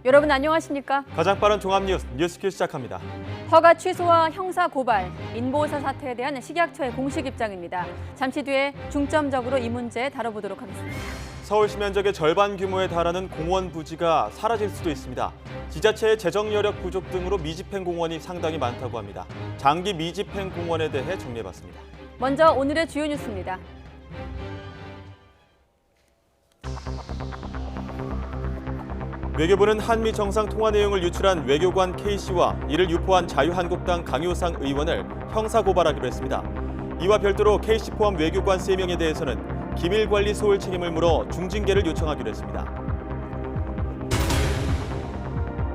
여러분 안녕하십니까? 가장 빠른 종합 뉴스큐 시작합니다. 허가 취소와 형사 고발, 인보사 사태에 대한 식약처의 공식 입장입니다. 잠시 뒤에 중점적으로 이 문제 다뤄보도록 하겠습니다. 서울시 면적의 절반 규모에 달하는 공원 부지가 사라질 수도 있습니다. 지자체의 재정 여력 부족 등으로 미집행 공원이 상당히 많다고 합니다. 장기 미집행 공원에 대해 정리해봤습니다. 먼저 오늘의 주요 뉴스입니다. 외교부는 한미 정상 통화 내용을 유출한 외교관 K씨와 이를 유포한 자유한국당 강효상 의원을 형사고발하기로 했습니다. 이와 별도로 K씨 포함 외교관 3명에 대해서는 기밀관리 소홀 책임을 물어 중징계를 요청하기로 했습니다.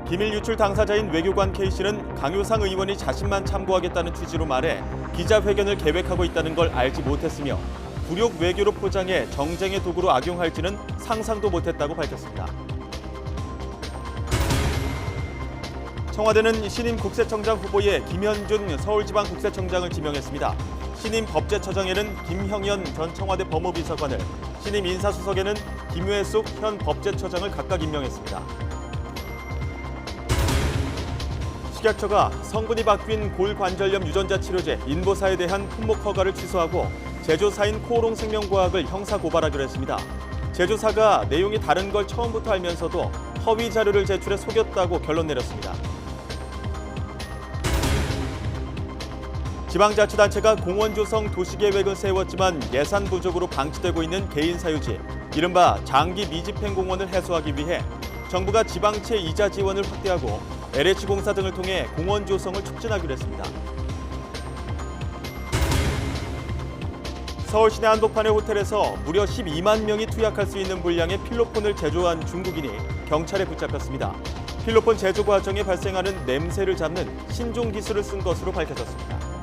기밀 유출 당사자인 외교관 K씨는 강효상 의원이 자신만 참고하겠다는 취지로 말해 기자회견을 계획하고 있다는 걸 알지 못했으며 굴욕 외교로 포장해 정쟁의 도구로 악용할지는 상상도 못했다고 밝혔습니다. 청와대는 신임 국세청장 후보에 김현준 서울지방국세청장을 지명했습니다. 신임 법제처장에는 김형연 전 청와대 법무비서관을, 신임 인사수석에는 김회숙 현 법제처장을 각각 임명했습니다. 식약처가 성분이 바뀐 골관절염 유전자 치료제 인보사에 대한 품목 허가를 취소하고 제조사인 코오롱생명과학을 형사고발하기로 했습니다. 제조사가 내용이 다른 걸 처음부터 알면서도 허위 자료를 제출해 속였다고 결론 내렸습니다. 지방자치단체가 공원 조성 도시계획은 세웠지만 예산 부족으로 방치되고 있는 개인 사유지, 이른바 장기 미집행 공원을 해소하기 위해 정부가 지방채 이자 지원을 확대하고 LH공사 등을 통해 공원 조성을 촉진하기로 했습니다. 서울 시내 한복판의 호텔에서 무려 12만 명이 투약할 수 있는 분량의 필로폰을 제조한 중국인이 경찰에 붙잡혔습니다. 필로폰 제조 과정에 발생하는 냄새를 잡는 신종 기술을 쓴 것으로 밝혀졌습니다.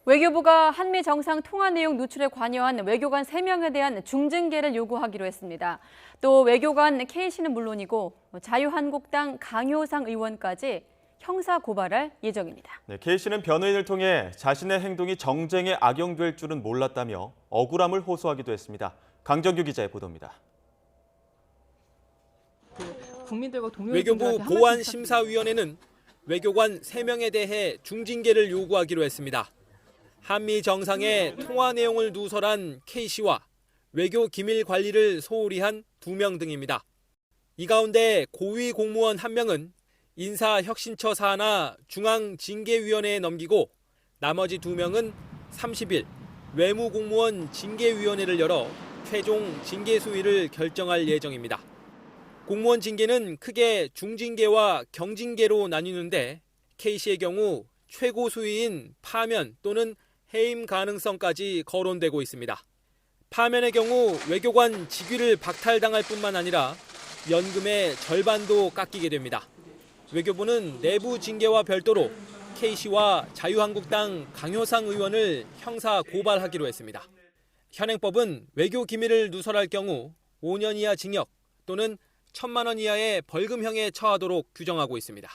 외교부가 한미 정상 통화 내용 누출에 관여한 외교관 3명에 대한 중징계를 요구하기로 했습니다. 또 외교관 K씨는 물론이고 자유한국당 강효상 의원까지 형사 고발할 예정입니다. K씨는 변호인을 통해 자신의 행동이 정쟁에 악용될 줄은 몰랐다며 억울함을 호소하기도 했습니다. 강정규 기자의 보도입니다. 외교부 보안심사위원회는 외교관 3명에 대해 중징계를 요구하기로 했습니다. 한미 정상의 통화 내용을 누설한 K씨와 외교 기밀 관리를 소홀히 한 2명 등입니다. 이 가운데 고위 공무원 1명은 인사혁신처 산하 중앙징계위원회에 넘기고 나머지 2명은 30일 외무공무원 징계위원회를 열어 최종 징계 수위를 결정할 예정입니다. 공무원 징계는 크게 중징계와 경징계로 나뉘는데 K씨의 경우 최고 수위인 파면 또는 해임 가능성까지 거론되고 있습니다. 파면의 경우 외교관 직위를 박탈당할 뿐만 아니라 연금의 절반도 깎이게 됩니다. 외교부는 내부 징계와 별도로 K씨와 자유한국당 강효상 의원을 형사 고발하기로 했습니다. 현행법은 외교 기밀을 누설할 경우 5년 이하 징역 또는 1,000만 원 이하의 벌금형에 처하도록 규정하고 있습니다.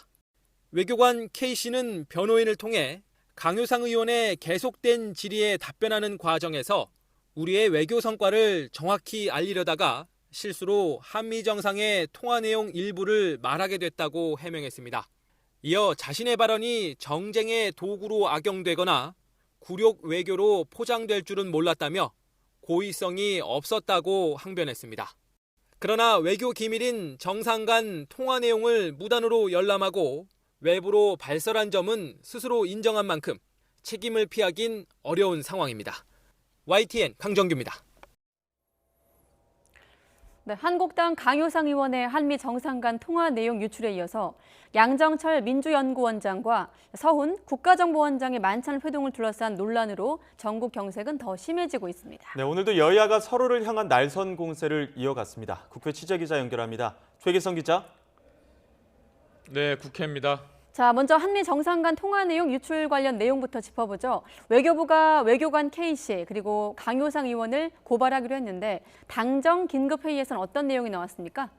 외교관 K씨는 변호인을 통해 강효상 의원의 계속된 질의에 답변하는 과정에서 우리의 외교 성과를 정확히 알리려다가 실수로 한미 정상의 통화 내용 일부를 말하게 됐다고 해명했습니다. 이어 자신의 발언이 정쟁의 도구로 악용되거나 굴욕 외교로 포장될 줄은 몰랐다며 고의성이 없었다고 항변했습니다. 그러나 외교 기밀인 정상 간 통화 내용을 무단으로 열람하고 외부로 발설한 점은 스스로 인정한 만큼 책임을 피하긴 어려운 상황입니다. YTN 강정규입니다. 한국당 강효상 의원의 한미 정상 간 통화 내용 유출에 이어서 양정철 민주연구원장과 서훈 국가정보원장의 만찬 회동을 둘러싼 논란으로 전국 경색은 더 심해지고 있습니다. 오늘도 여야가 서로를 향한 날선 공세를 이어갔습니다. 국회 취재기자 연결합니다. 최기성 기자. 네, 국회입니다. 자, 먼저 한미 정상 간 통화 내용 유출 관련 내용부터 짚어보죠. 외교부가 외교관 K씨 그리고 강효상 의원을 고발하기로 했는데 당정 긴급회의에서는 어떤 내용이 나왔습니까?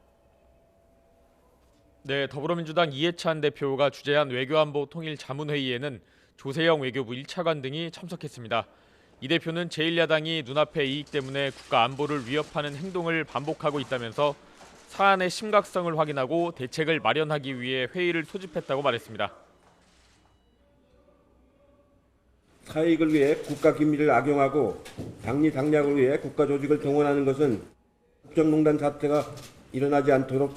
네, 더불어민주당 이해찬 대표가 주재한 외교안보 통일자문회의에는 조세영 외교부 1차관 등이 참석했습니다. 이 대표는 제1야당이 눈앞의 이익 때문에 국가 안보를 위협하는 행동을 반복하고 있다면서 사안의 심각성을 확인하고 대책을 마련하기 위해 회의를 소집했다고 말했습니다. 사익을 위해 국가 기밀을 악용하고 당리 당략을 위해 국가 조직을 동원하는 것은 국정농단 사태가 일어나지 않도록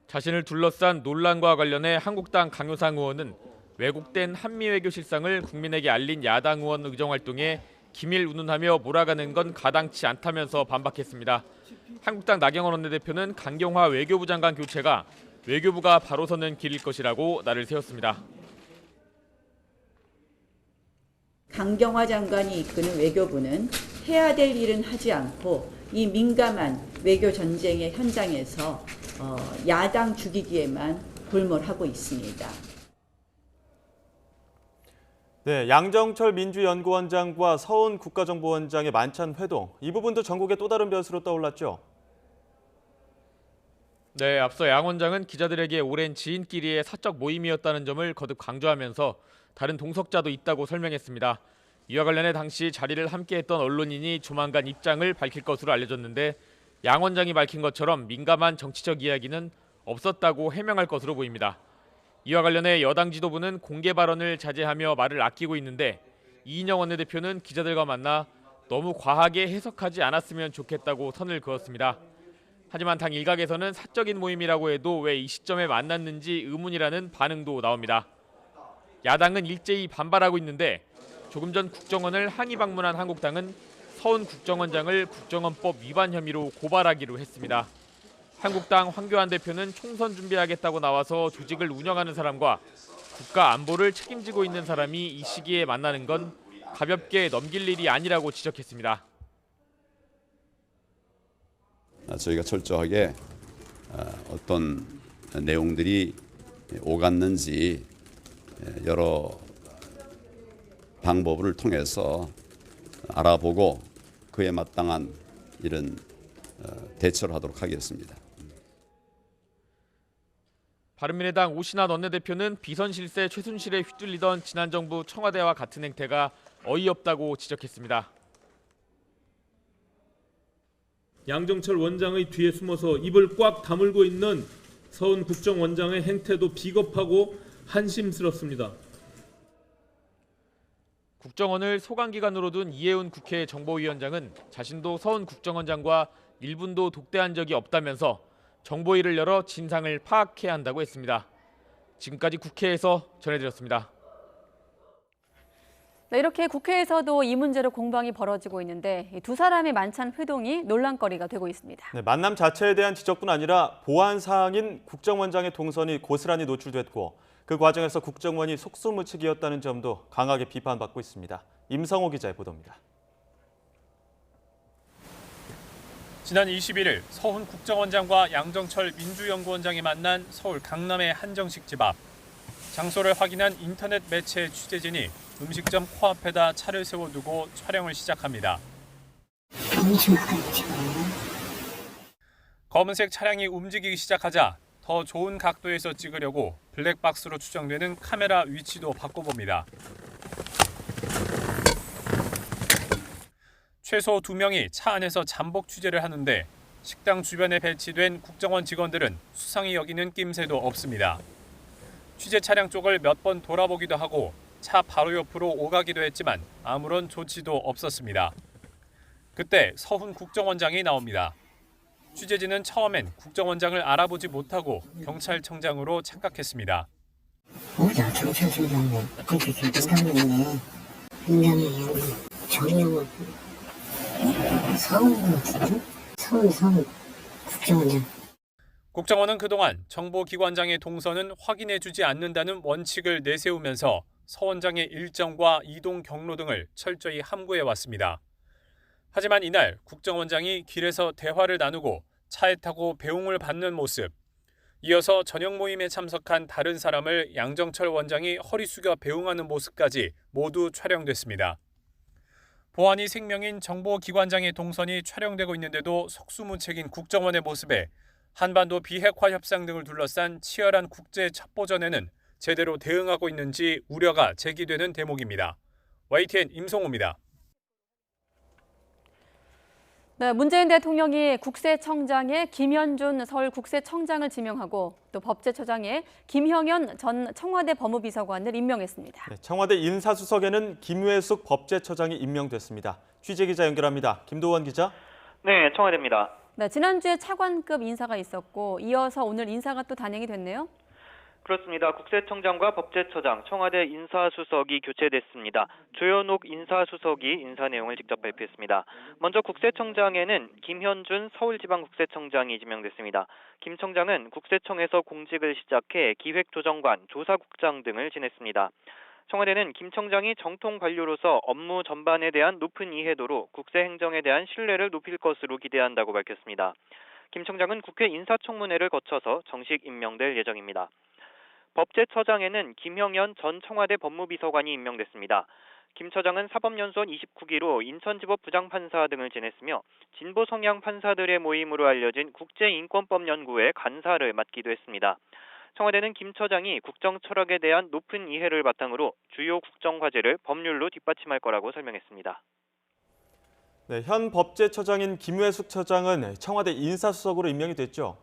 자신을 둘러싼 논란과 관련해 한국당 강효상 의원은 왜곡된 한미 외교 실상을 국민에게 알린 야당 의원 의정활동에 기밀 운운하며 몰아가는 건 가당치 않다면서 반박했습니다. 한국당 나경원 원내대표는 강경화 외교부 장관 교체가 외교부가 바로 서는 길일 것이라고 날을 세웠습니다. 강경화 장관이 이끄는 외교부는 해야 될 일은 하지 않고 이 민감한 외교 전쟁의 현장에서 야당 죽이기에만 골몰하고 있습니다. 네, 양정철 민주연구원장과 서훈 국가정보원장의 만찬 회동, 이 부분도 전국의 또 다른 변수로 떠올랐죠. 네, 앞서 양 원장은 기자들에게 오랜 지인끼리의 사적 모임이었다는 점을 거듭 강조하면서 다른 동석자도 있다고 설명했습니다. 이와 관련해 당시 자리를 함께했던 언론인이 조만간 입장을 밝힐 것으로 알려졌는데 양 원장이 밝힌 것처럼 민감한 정치적 이야기는 없었다고 해명할 것으로 보입니다. 이와 관련해 여당 지도부는 공개 발언을 자제하며 말을 아끼고 있는데 이인영 원내대표는 기자들과 만나 너무 과하게 해석하지 않았으면 좋겠다고 선을 그었습니다. 하지만 당 일각에서는 사적인 모임이라고 해도 왜 이 시점에 만났는지 의문이라는 반응도 나옵니다. 야당은 일제히 반발하고 있는데 조금 전 국정원을 항의 방문한 한국당은 서훈 국정원장을 국정원법 위반 혐의로 고발하기로 했습니다. 한국당 황교안 대표는 총선 준비하겠다고 나와서 조직을 운영하는 사람과 국가 안보를 책임지고 있는 사람이 이 시기에 만나는 건 가볍게 넘길 일이 아니라고 지적했습니다. 저희가 철저하게 어떤 내용들이 오갔는지 여러 방법을 통해서 알아보고 그에 마땅한 이런 대처를 하도록 하겠습니다. 바른미래당 오신환 원내대표는 비선 실세 최순실에 휘둘리던 지난 정부 청와대와 같은 행태가 어이없다고 지적했습니다. 양정철 원장의 뒤에 숨어서 입을 꽉 다물고 있는 서훈 국정원장의 행태도 비겁하고 한심스럽습니다. 국정원을 소관기관으로 둔 이해운 국회 정보위원장은 자신도 서훈 국정원장과 1분도 독대한 적이 없다면서 정보위를 열어 진상을 파악해야 한다고 했습니다. 지금까지 국회에서 전해드렸습니다. 네, 이렇게 국회에서도 이 문제로 공방이 벌어지고 있는데 이 두 사람의 만찬 회동이 논란거리가 되고 있습니다. 네, 만남 자체에 대한 지적뿐 아니라 보안 사항인 국정원장의 동선이 고스란히 노출됐고 그 과정에서 국정원이 속수무책이었다는 점도 강하게 비판받고 있습니다. 임성호 기자의 보도입니다. 지난 21일 서훈 국정원장과 양정철 민주연구원장이 만난 서울 강남의 한정식 집 앞. 장소를 확인한 인터넷 매체 취재진이 음식점 코앞에다 차를 세워두고 촬영을 시작합니다. 검은색 차량이 움직이기 시작하자 더 좋은 각도에서 찍으려고 블랙박스로 추정되는 카메라 위치도 바꿔봅니다. 최소 2명이 차 안에서 잠복 취재를 하는데 식당 주변에 배치된 국정원 직원들은 수상히 여기는 낌새도 없습니다. 취재 차량 쪽을 몇 번 돌아보기도 하고 차 바로 옆으로 오가기도 했지만 아무런 조치도 없었습니다. 그때 서훈 국정원장이 나옵니다. 취재진은 처음엔 국정원장을 알아보지 못하고 경찰청장으로 착각했습니다. 뭐야, 경찰청장은 그렇게 경찰청장이네. 분명히 정의용은 서훈 같은데? 서훈 국정원장. 국정원은 그동안 정보기관장의 동선은 확인해주지 않는다는 원칙을 내세우면서 서 원장의 일정과 이동 경로 등을 철저히 함구해왔습니다. 하지만 이날 국정원장이 길에서 대화를 나누고 차에 타고 배웅을 받는 모습, 이어서 저녁 모임에 참석한 다른 사람을 양정철 원장이 허리 숙여 배웅하는 모습까지 모두 촬영됐습니다. 보안이 생명인 정보기관장의 동선이 촬영되고 있는데도 속수무책인 국정원의 모습에 한반도 비핵화 협상 등을 둘러싼 치열한 국제 첩보전에는 제대로 대응하고 있는지 우려가 제기되는 대목입니다. YTN 임성호입니다. 네, 문재인 대통령이 국세청장에 김현준 서울국세청장을 지명하고 또 법제처장에 김형현 전 청와대 법무비서관을 임명했습니다. 네, 청와대 인사수석에는 김외숙 법제처장이 임명됐습니다. 취재기자 연결합니다. 김도원 기자. 네, 청와대입니다. 네, 지난주에 차관급 인사가 있었고 이어서 오늘 인사가 또 단행이 됐네요. 그렇습니다. 국세청장과 법제처장, 청와대 인사수석이 교체됐습니다. 조현옥 인사수석이 인사 내용을 직접 발표했습니다. 먼저 국세청장에는 김현준 서울지방국세청장이 지명됐습니다. 김 청장은 국세청에서 공직을 시작해 기획조정관, 조사국장 등을 지냈습니다. 청와대는 김 청장이 정통 관료로서 업무 전반에 대한 높은 이해도로 국세행정에 대한 신뢰를 높일 것으로 기대한다고 밝혔습니다. 김 청장은 국회 인사청문회를 거쳐서 정식 임명될 예정입니다. 법제처장에는 김형현 전 청와대 법무비서관이 임명됐습니다. 김 처장은 사법연수원 29기로 인천지법 부장판사 등을 지냈으며 진보 성향 판사들의 모임으로 알려진 국제인권법연구회 간사를 맡기도 했습니다. 청와대는 김 처장이 국정 철학에 대한 높은 이해를 바탕으로 주요 국정 과제를 법률로 뒷받침할 거라고 설명했습니다. 네, 현 법제처장인 김외숙 처장은 청와대 인사수석으로 임명이 됐죠.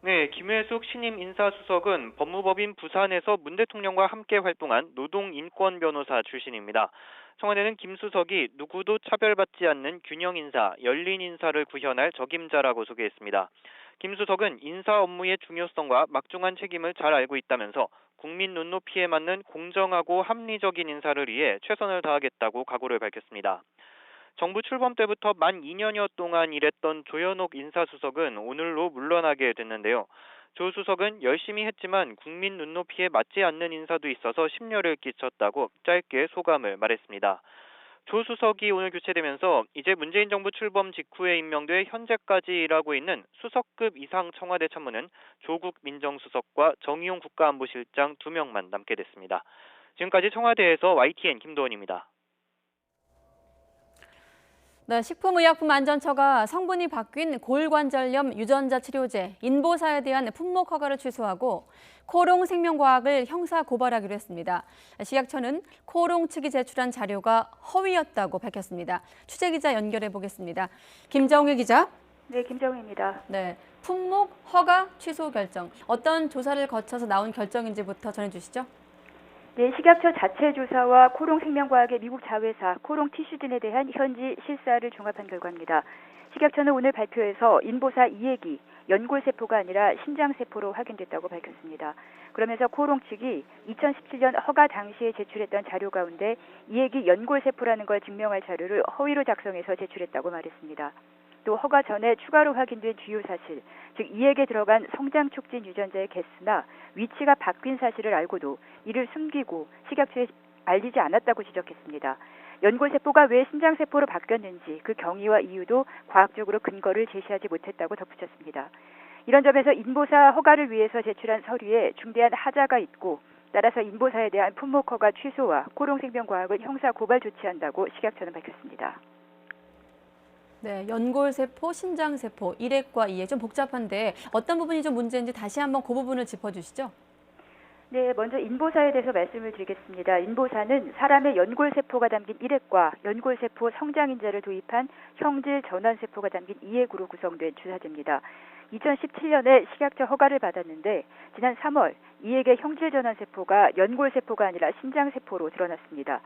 네, 김외숙 신임 인사수석은 법무법인 부산에서 문 대통령과 함께 활동한 노동인권 변호사 출신입니다. 청와대는 김 수석이 누구도 차별받지 않는 균형 인사, 열린 인사를 구현할 적임자라고 소개했습니다. 김 수석은 인사 업무의 중요성과 막중한 책임을 잘 알고 있다면서 국민 눈높이에 맞는 공정하고 합리적인 인사를 위해 최선을 다하겠다고 각오를 밝혔습니다. 정부 출범 때부터 만 2년여 동안 일했던 조현옥 인사수석은 오늘로 물러나게 됐는데요. 조 수석은 열심히 했지만 국민 눈높이에 맞지 않는 인사도 있어서 심려를 끼쳤다고 짧게 소감을 말했습니다. 조 수석이 오늘 교체되면서 이제 문재인 정부 출범 직후에 임명돼 현재까지 일하고 있는 수석급 이상 청와대 참모는 조국 민정수석과 정의용 국가안보실장 2명만 남게 됐습니다. 지금까지 청와대에서 YTN 김도원입니다. 네, 식품의약품안전처가 성분이 바뀐 골관절염 유전자 치료제 인보사에 대한 품목 허가를 취소하고 코롱 생명과학을 형사 고발하기로 했습니다. 식약처는 코롱 측이 제출한 자료가 허위였다고 밝혔습니다. 취재기자 연결해 보겠습니다. 김정희 기자. 네, 김정희입니다. 네, 품목 허가 취소 결정. 어떤 조사를 거쳐서 나온 결정인지부터 전해주시죠. 네, 식약처 자체 조사와 코롱 생명과학의 미국 자회사 코롱 티슈진에 대한 현지 실사를 종합한 결과입니다. 식약처는 오늘 발표에서 인보사 이액이 연골세포가 아니라 신장세포로 확인됐다고 밝혔습니다. 그러면서 코롱 측이 2017년 허가 당시에 제출했던 자료 가운데 이액이 연골세포라는 걸 증명할 자료를 허위로 작성해서 제출했다고 말했습니다. 또 허가 전에 추가로 확인된 주요 사실, 즉 이액에 들어간 성장 촉진 유전자의 개수나 위치가 바뀐 사실을 알고도 이를 숨기고 식약처에 알리지 않았다고 지적했습니다. 연골세포가 왜 신장세포로 바뀌었는지 그 경위와 이유도 과학적으로 근거를 제시하지 못했다고 덧붙였습니다. 이런 점에서 인보사 허가를 위해서 제출한 서류에 중대한 하자가 있고 따라서 인보사에 대한 품목 허가 취소와 코롱생명과학을 형사 고발 조치한다고 식약처는 밝혔습니다. 네, 연골세포, 신장세포, 일액과 이액 좀 복잡한데 어떤 부분이 좀 문제인지 다시 한번 그 부분을 짚어주시죠. 네, 먼저 인보사에 대해서 말씀을 드리겠습니다. 인보사는 사람의 연골세포가 담긴 일액과 연골세포 성장인자를 도입한 형질 전환세포가 담긴 이액으로 구성된 주사제입니다. 2017년에 식약처 허가를 받았는데 지난 3월 이액의 형질 전환세포가 연골세포가 아니라 신장세포로 드러났습니다.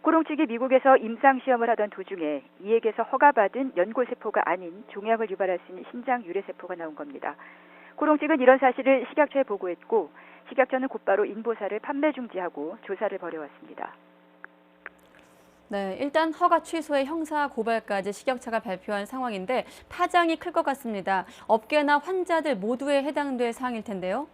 코롱 측이 미국에서 임상시험을 하던 도중에 이액에서 허가받은 연골세포가 아닌 종양을 유발할 수 있는 신장 유래세포가 나온 겁니다. 코롱 측은 이런 사실을 식약처에 보고했고 식약처는 곧바로 인보사를 판매 중지하고 조사를 벌여왔습니다. 네, 일단 허가 취소에 형사 고발까지 식약처가 발표한 상황인데 파장이 클 것 같습니다. 업계나 환자들 모두에 해당될 사항일 텐데요.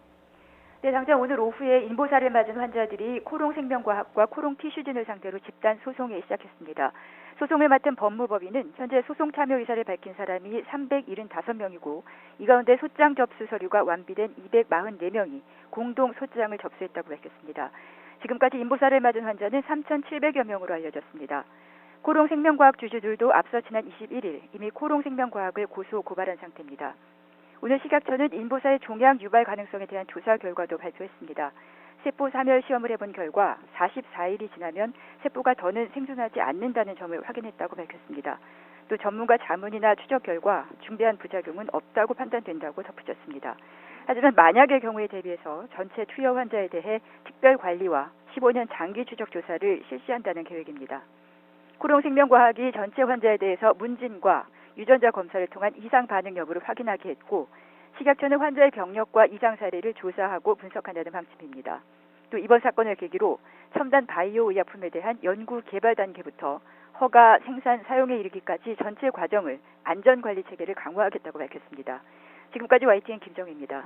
네, 당장 오늘 오후에 인보사를 맞은 환자들이 코롱 생명과학과 코롱 티슈진을 상대로 집단 소송에 시작했습니다. 소송을 맡은 법무법인은 현재 소송 참여 의사를 밝힌 사람이 375명이고 이 가운데 소장 접수 서류가 완비된 244명이 공동 소장을 접수했다고 밝혔습니다. 지금까지 인보사를 맞은 환자는 3,700여 명으로 알려졌습니다. 코롱 생명과학 주주들도 앞서 지난 21일 이미 코롱 생명과학을 고소 고발한 상태입니다. 오늘 식약처는 인보사의 종양 유발 가능성에 대한 조사 결과도 발표했습니다. 세포 사멸 시험을 해본 결과 44일이 지나면 세포가 더는 생존하지 않는다는 점을 확인했다고 밝혔습니다. 또 전문가 자문이나 추적 결과 중대한 부작용은 없다고 판단된다고 덧붙였습니다. 하지만 만약의 경우에 대비해서 전체 투여 환자에 대해 특별 관리와 15년 장기 추적 조사를 실시한다는 계획입니다. 코롱생명과학이 전체 환자에 대해서 문진과 유전자 검사를 통한 이상 반응 여부를 확인하게 했고 식약처는 환자의 병력과 이상 사례를 조사하고 분석한다는 방침입니다. 또 이번 사건을 계기로 첨단 바이오 의약품에 대한 연구 개발 단계부터 허가, 생산, 사용에 이르기까지 전체 과정을 안전관리 체계를 강화하겠다고 밝혔습니다. 지금까지 YTN 김정희입니다.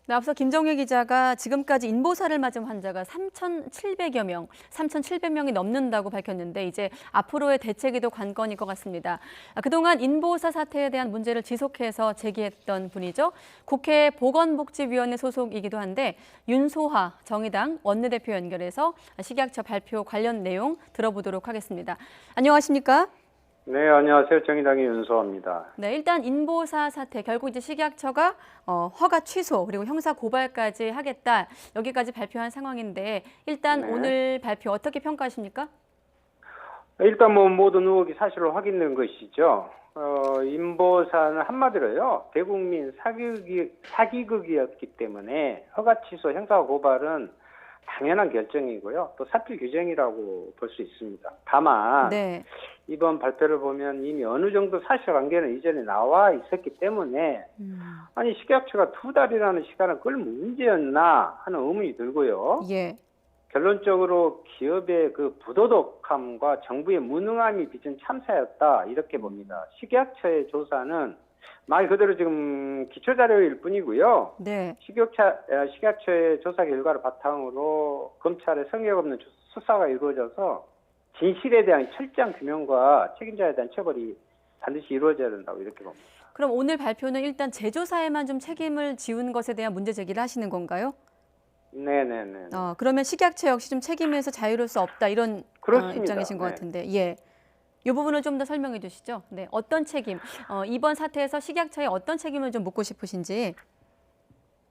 네, 앞서 김정혜 기자가 지금까지 인보사를 맞은 환자가 3,700명이 넘는다고 밝혔는데 이제 앞으로의 대책에도 관건일 것 같습니다. 그동안 인보사 사태에 대한 문제를 지속해서 제기했던 분이죠. 국회 보건복지위원회 소속이기도 한데 윤소하 정의당 원내대표 연결해서 식약처 발표 관련 내용 들어보도록 하겠습니다. 안녕하십니까? 네, 안녕하세요. 정의당의 윤소합니다. 네, 일단 인보사 사태 결국 이제 식약처가 허가 취소 그리고 형사 고발까지 하겠다 여기까지 발표한 상황인데 일단 네. 오늘 발표 어떻게 평가하십니까? 일단 모든 의혹이 사실로 확인된 것이죠. 인보사는 한마디로요. 대국민 사기극이었기 때문에 허가 취소, 형사 고발은 당연한 결정이고요. 또 사필 규정이라고 볼 수 있습니다. 다만 네. 이번 발표를 보면 이미 어느 정도 사실관계는 이전에 나와 있었기 때문에 아니 식약처가 2달이라는 시간을 끌 문제였나 하는 의문이 들고요. 예. 결론적으로 기업의 그 부도덕함과 정부의 무능함이 빚은 참사였다 이렇게 봅니다. 식약처의 조사는 말 그대로 지금 기초자료일 뿐이고요. 네. 식약처의 조사 결과를 바탕으로 검찰의 성역 없는 수사가 이루어져서 진실에 대한 철저한 규명과 책임자에 대한 처벌이 반드시 이루어져야 된다고 이렇게 봅니다. 그럼 오늘 발표는 일단 제조사에만 좀 책임을 지운 것에 대한 문제 제기를 하시는 건가요? 네네네. 그러면 식약처 역시 좀 책임에서 자유로울 수 없다 이런 입장이신 것 네. 같은데, 예. 이 부분을 좀 더 설명해 주시죠. 네, 어떤 책임? 이번 사태에서 식약처에 어떤 책임을 좀 묻고 싶으신지.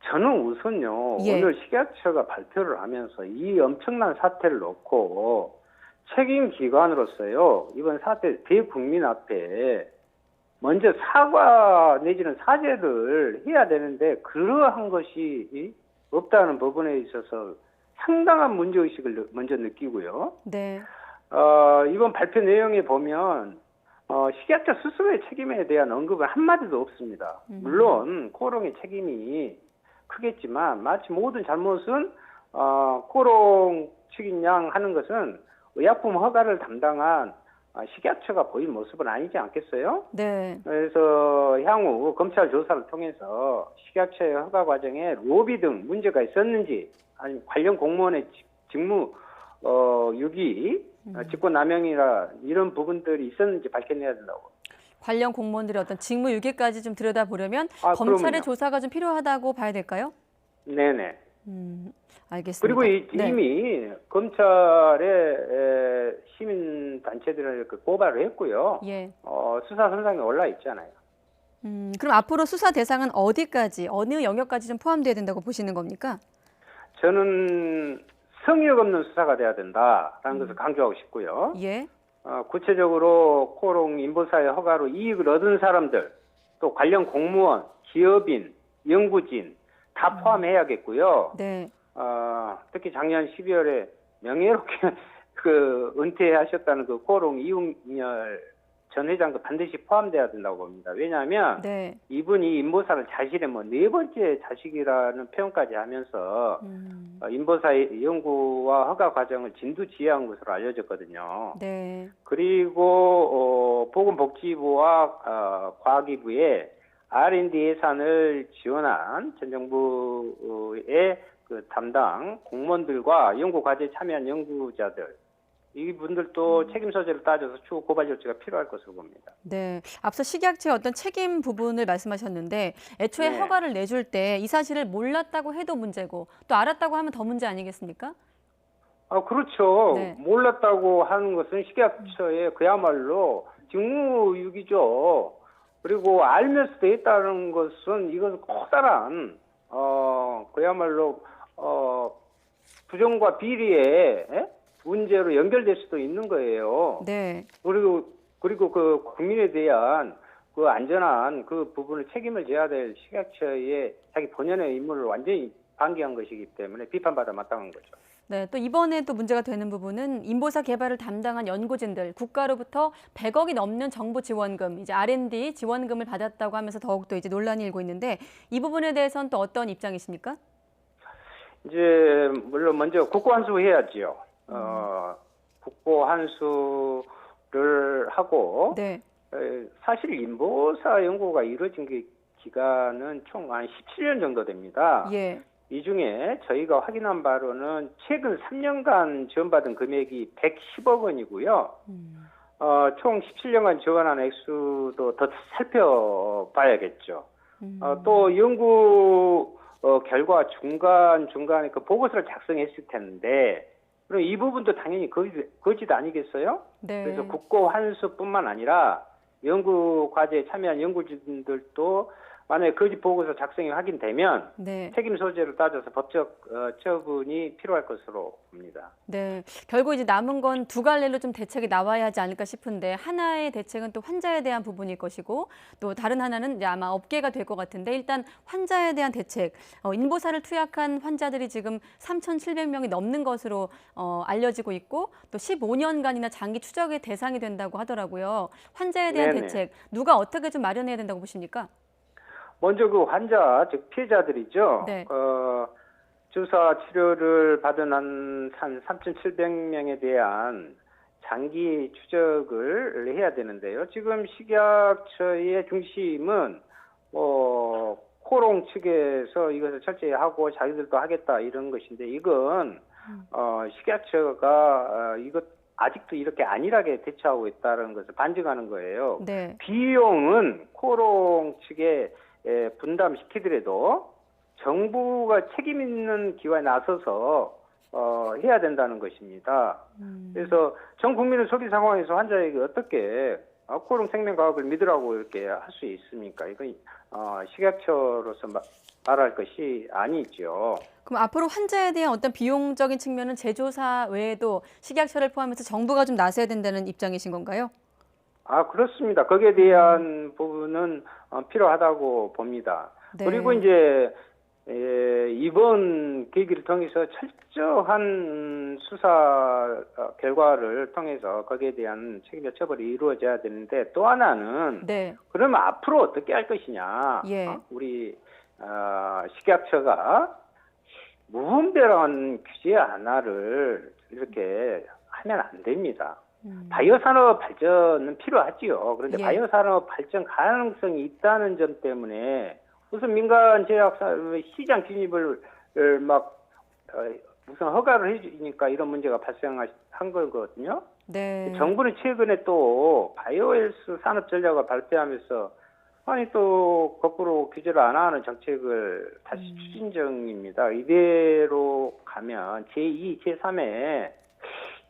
저는 우선요. 예. 오늘 식약처가 발표를 하면서 이 엄청난 사태를 놓고 책임 기관으로서요. 이번 사태 대국민 앞에 먼저 사과 내지는 사죄를 해야 되는데 그러한 것이 없다는 부분에 있어서 상당한 문제의식을 먼저 느끼고요. 네. 이번 발표 내용에 보면 식약처 스스로의 책임에 대한 언급은 한마디도 없습니다. 물론 코롱의 책임이 크겠지만 마치 모든 잘못은 코롱 측인 양 하는 것은 의약품 허가를 담당한 식약처가 보인 모습은 아니지 않겠어요? 네. 그래서 향후 검찰 조사를 통해서 식약처의 허가 과정에 로비 등 문제가 있었는지 아니면 관련 공무원의 직무 유기, 직권남용이나 이런 부분들이 있었는지 밝혀내야 된다고. 관련 공무원들의 어떤 직무유기까지 좀 들여다보려면 검찰의 그럼요. 조사가 좀 필요하다고 봐야 될까요? 네네. 알겠습니다. 그리고 네. 이미 검찰의 시민단체들을 고발을 했고요. 예. 수사 선상에 올라 있잖아요. 그럼 앞으로 수사 대상은 어디까지, 어느 영역까지 좀 포함돼야 된다고 보시는 겁니까? 저는 성역 없는 수사가 돼야 된다라는 것을 강조하고 싶고요. 예. 구체적으로 코롱 인보사의 허가로 이익을 얻은 사람들, 또 관련 공무원, 기업인, 연구진 다 포함해야겠고요. 네. 특히 작년 12월에 명예롭게 은퇴하셨다는 코롱 이웅열 전 회장도 반드시 포함돼야 된다고 봅니다. 왜냐하면 네. 이분이 인보사를 자신의 네 번째 자식이라는 표현까지 하면서 인보사의 연구와 허가 과정을 진두지휘한 것으로 알려졌거든요. 네. 그리고 보건복지부와 과학기부에 R&D 예산을 지원한 전 정부의 담당 공무원들과 연구 과제에 참여한 연구자들 이분들도 책임 소재를 따져서 추후 고발 조치가 필요할 것으로 봅니다. 네, 앞서 식약처의 어떤 책임 부분을 말씀하셨는데 애초에 네. 허가를 내줄 때 이 사실을 몰랐다고 해도 문제고 또 알았다고 하면 더 문제 아니겠습니까? 그렇죠. 네. 몰랐다고 하는 것은 식약처의 그야말로 직무유기죠. 그리고 알면서도 했다는 것은 이것은 커다란 그야말로 부정과 비리의 문제로 연결될 수도 있는 거예요. 네. 그리고 그 국민에 대한 그 안전한 그 부분을 책임을 져야 될 식약처의 자기 본연의 임무를 완전히 방기한 것이기 때문에 비판받아 마땅한 거죠. 네, 또 이번에 또 문제가 되는 부분은 인보사 개발을 담당한 연구진들 국가로부터 100억이 넘는 정부 지원금, 이제 R&D 지원금을 받았다고 하면서 더욱더 이제 논란이 일고 있는데 이 부분에 대해서는 또 어떤 입장이십니까? 이제 물론 먼저 국고환수 해야지요. 국고환수를 하고 네. 사실 인보사 연구가 이루어진 기간은 총 한 17년 정도 됩니다. 예. 이 중에 저희가 확인한 바로는 최근 3년간 지원받은 금액이 110억 원이고요. 총 17년간 지원한 액수도 더 살펴봐야겠죠. 또 연구 결과 중간에 그 보고서를 작성했을 텐데 그럼 이 부분도 당연히 거짓 아니겠어요? 네. 그래서 국고 환수뿐만 아니라 연구 과제에 참여한 연구진들도 만약에 거짓 보고서 작성이 확인되면 네. 책임 소재를 따져서 법적 처분이 필요할 것으로 봅니다. 네, 결국 이제 남은 건 두 갈래로 좀 대책이 나와야 하지 않을까 싶은데 하나의 대책은 또 환자에 대한 부분일 것이고 또 다른 하나는 이제 아마 업계가 될 것 같은데 일단 환자에 대한 대책, 인보사를 투약한 환자들이 지금 3,700명이 넘는 것으로 알려지고 있고 또 15년간이나 장기 추적의 대상이 된다고 하더라고요. 환자에 대한 네네. 대책 누가 어떻게 좀 마련해야 된다고 보십니까? 먼저 그 환자, 즉 피해자들이죠. 네. 주사 치료를 받은 한 3,700명에 대한 장기 추적을 해야 되는데요. 지금 식약처의 중심은 코롱 측에서 이것을 철저히 하고 자기들도 하겠다 이런 것인데 이건 식약처가 이것 아직도 이렇게 안일하게 대처하고 있다는 것을 반증하는 거예요. 네. 비용은 코롱 측에 분담시키더라도 정부가 책임 있는 기관에 나서서 해야 된다는 것입니다. 그래서 전 국민은 소비 상황에서 환자에게 어떻게 코롱 생명과학을 믿으라고 이렇게 할 수 있습니까? 이건 식약처로서 말할 것이 아니죠. 그럼 앞으로 환자에 대한 어떤 비용적인 측면은 제조사 외에도 식약처를 포함해서 정부가 좀 나서야 된다는 입장이신 건가요? 그렇습니다. 거기에 대한 부분은 필요하다고 봅니다. 네. 그리고 이제 이번 계기를 통해서 철저한 수사 결과를 통해서 거기에 대한 책임자 처벌이 이루어져야 되는데 또 하나는 네. 그러면 앞으로 어떻게 할 것이냐. 예. 우리 식약처가 무분별한 규제 하나를 이렇게 하면 안 됩니다. 바이오 산업 발전은 필요하지요. 그런데 예. 바이오 산업 발전 가능성이 있다는 점 때문에 무슨 민간 제약 시장 진입을 무슨 허가를 해주니까 이런 문제가 발생한 거거든요. 네. 정부는 최근에 또 바이오헬스 산업 전략을 발표하면서 또 거꾸로 규제를 안 하는 정책을 다시 추진 중입니다. 이대로 가면 제2, 제3의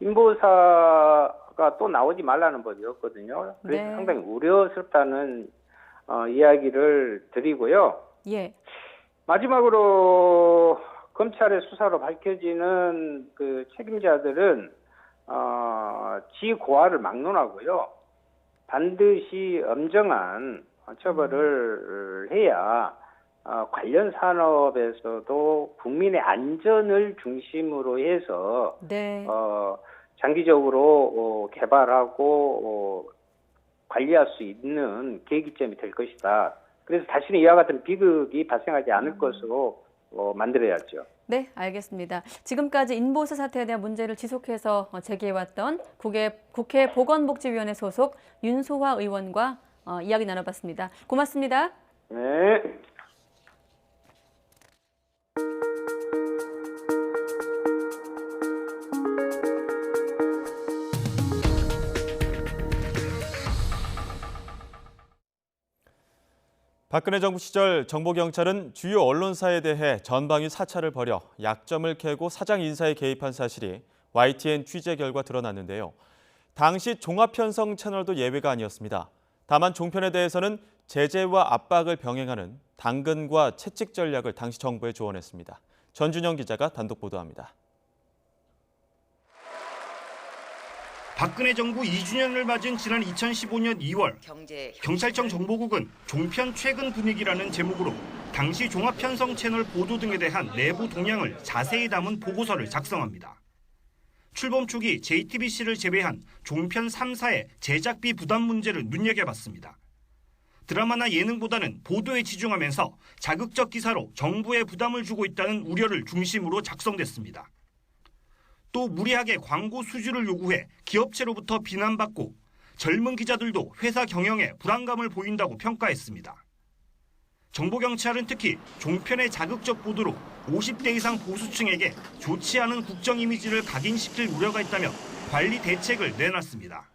인보사가 또 나오지 말라는 법이었거든요. 그래서 네. 상당히 우려스럽다는 이야기를 드리고요. 예. 마지막으로 검찰의 수사로 밝혀지는 그 책임자들은 지고하를 막론하고요. 반드시 엄정한 처벌을 해야 관련 산업에서도 국민의 안전을 중심으로 해서 네. 장기적으로 개발하고 관리할 수 있는 계기점이 될 것이다. 그래서 다시는 이와 같은 비극이 발생하지 않을 것으로 만들어야죠. 네, 알겠습니다. 지금까지 인보사 사태에 대한 문제를 지속해서 제기해왔던 국회 보건복지위원회 소속 윤소화 의원과 이야기 나눠봤습니다. 고맙습니다. 네. 박근혜 정부 시절 정보경찰은 주요 언론사에 대해 전방위 사찰을 벌여 약점을 캐고 사장 인사에 개입한 사실이 YTN 취재 결과 드러났는데요. 당시 종합편성 채널도 예외가 아니었습니다. 다만 종편에 대해서는 제재와 압박을 병행하는 당근과 채찍 전략을 당시 정부에 조언했습니다. 전준영 기자가 단독 보도합니다. 박근혜 정부 2주년을 맞은 지난 2015년 2월 경찰청 정보국은 종편 최근 분위기라는 제목으로 당시 종합편성 채널 보도 등에 대한 내부 동향을 자세히 담은 보고서를 작성합니다. 출범 초기 JTBC를 제외한 종편 3사의 제작비 부담 문제를 눈여겨봤습니다. 드라마나 예능보다는 보도에 치중하면서 자극적 기사로 정부에 부담을 주고 있다는 우려를 중심으로 작성됐습니다. 또 무리하게 광고 수주를 요구해 기업체로부터 비난받고 젊은 기자들도 회사 경영에 불안감을 보인다고 평가했습니다. 정보경찰은 특히 종편의 자극적 보도로 50대 이상 보수층에게 좋지 않은 국정 이미지를 각인시킬 우려가 있다며 관리 대책을 내놨습니다.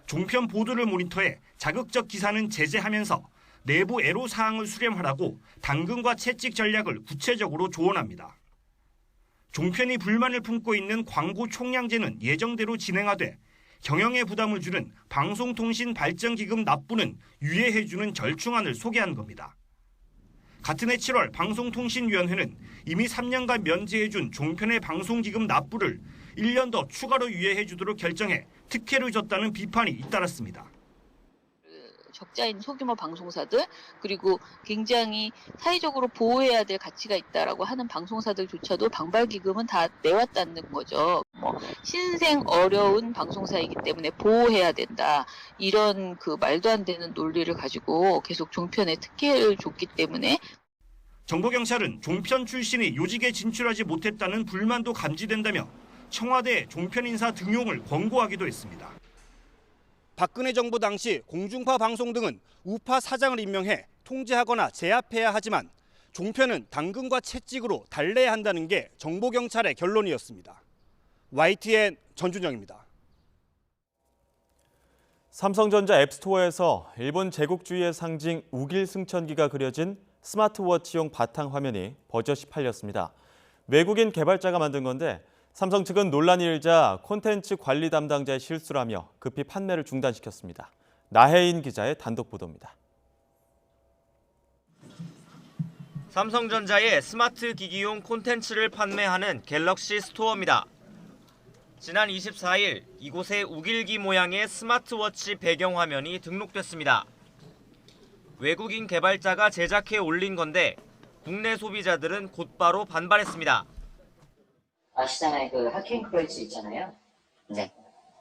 종편 보도를 모니터해 자극적 기사는 제재하면서 내부 애로사항을 수렴하라고 당근과 채찍 전략을 구체적으로 조언합니다. 종편이 불만을 품고 있는 광고 총량제는 예정대로 진행하되 경영에 부담을 주는 방송통신발전기금 납부는 유예해주는 절충안을 소개한 겁니다. 같은 해 7월 방송통신위원회는 이미 3년간 면제해준 종편의 방송기금 납부를 1년 더 추가로 유예해주도록 결정해 특혜를 줬다는 비판이 잇따랐습니다. 적자인 소규모 방송사들 그리고 굉장히 사회적으로 보호해야 될 가치가 있다라고 하는 방송사들조차도 방발기금은 다 내왔다는 거죠. 신생 어려운 방송사이기 때문에 보호해야 된다. 이런 그 말도 안 되는 논리를 가지고 계속 종편에 특혜를 줬기 때문에 정보경찰은 종편 출신이 요직에 진출하지 못했다는 불만도 감지된다며 청와대 종편 인사 등용을 권고하기도 했습니다. 박근혜 정부 당시 공중파 방송 등은 우파 사장을 임명해 통제하거나 제압해야 하지만 종편은 당근과 채찍으로 달래야 한다는 게 정보경찰의 결론이었습니다. YTN 전준영입니다. 삼성전자 앱스토어에서 일본 제국주의의 상징 우길 승천기가 그려진 스마트워치용 바탕화면이 버젓이 팔렸습니다. 외국인 개발자가 만든 건데 삼성 측은 논란이 일자 콘텐츠 관리 담당자의 실수라며 급히 판매를 중단시켰습니다. 나혜인 기자의 단독 보도입니다. 삼성전자의 스마트 기기용 콘텐츠를 판매하는 갤럭시 스토어입니다. 지난 24일 이곳에 우길기 모양의 스마트워치 배경화면이 등록됐습니다. 외국인 개발자가 제작해 올린 건데 국내 소비자들은 곧바로 반발했습니다. 아시잖아요. 그 하킹 크로이츠 있잖아요. 네.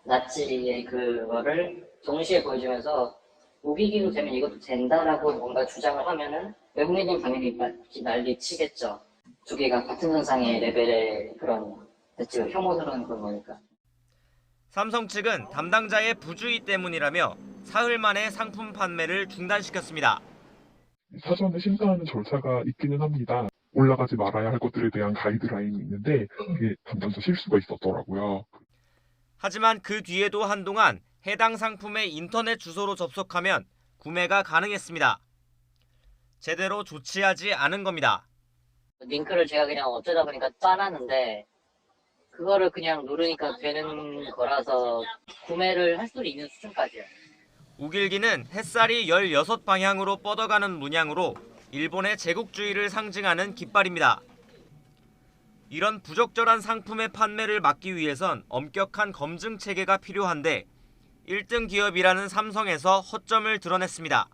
나치의 그거를 동시에 보여주면서 우기기로 되면 이것도 된다라고 뭔가 주장을 하면은 외국인은 당연히 난리 치겠죠. 두 개가 같은 선상의 레벨의 그런 대체 혐오스러운 그런 거니까. 삼성 측은 담당자의 부주의 때문이라며 사흘 만에 상품 판매를 중단시켰습니다. 사전에 심사하는 절차가 있기는 합니다. 올라가지 말아야 할 것들에 대한 가이드라인이 있는데 그게 담당자 실수가 있었더라고요. 하지만 그 뒤에도 한동안 해당 상품의 인터넷 주소로 접속하면 구매가 가능했습니다. 제대로 조치하지 않은 겁니다. 링크를 제가 그냥 어쩌다 보니까 짜놨는데 그거를 그냥 누르니까 되는 거라서 구매를 할 수 있는 수준까지요. 우길기는 햇살이 16방향으로 뻗어가는 문양으로 일본의 제국주의를 상징하는 깃발입니다. 이런 부적절한 상품의 판매를 막기 위해선 엄격한 검증 체계가 필요한데 1등 기업이라는 삼성에서 허점을 드러냈습니다.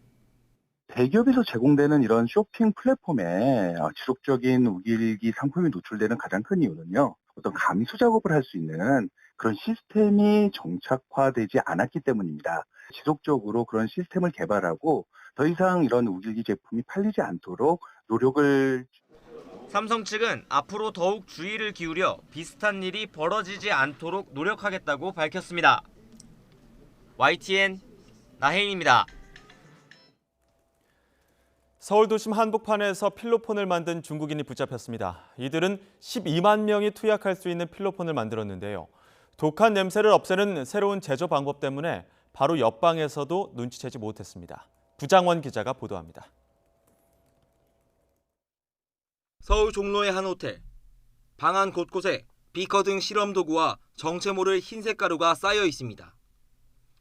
대기업에서 제공되는 이런 쇼핑 플랫폼에 지속적인 우길기 상품이 노출되는 가장 큰 이유는요. 어떤 감수 작업을 할 수 있는 그런 시스템이 정착화되지 않았기 때문입니다. 지속적으로 그런 시스템을 개발하고 더 이상 이런 우길기 제품이 팔리지 않도록 노력을. 삼성 측은 앞으로 더욱 주의를 기울여 비슷한 일이 벌어지지 않도록 노력하겠다고 밝혔습니다. YTN 나혜인입니다. 서울 도심 한복판에서 필로폰을 만든 중국인이 붙잡혔습니다. 이들은 12만 명이 투약할 수 있는 필로폰을 만들었는데요. 독한 냄새를 없애는 새로운 제조 방법 때문에 바로 옆방에서도 눈치채지 못했습니다. 부장원 기자가 보도합니다. 서울 종로의 한 호텔. 방 안 곳곳에 비커 등 실험 도구와 정체 모를 흰색 가루가 쌓여 있습니다.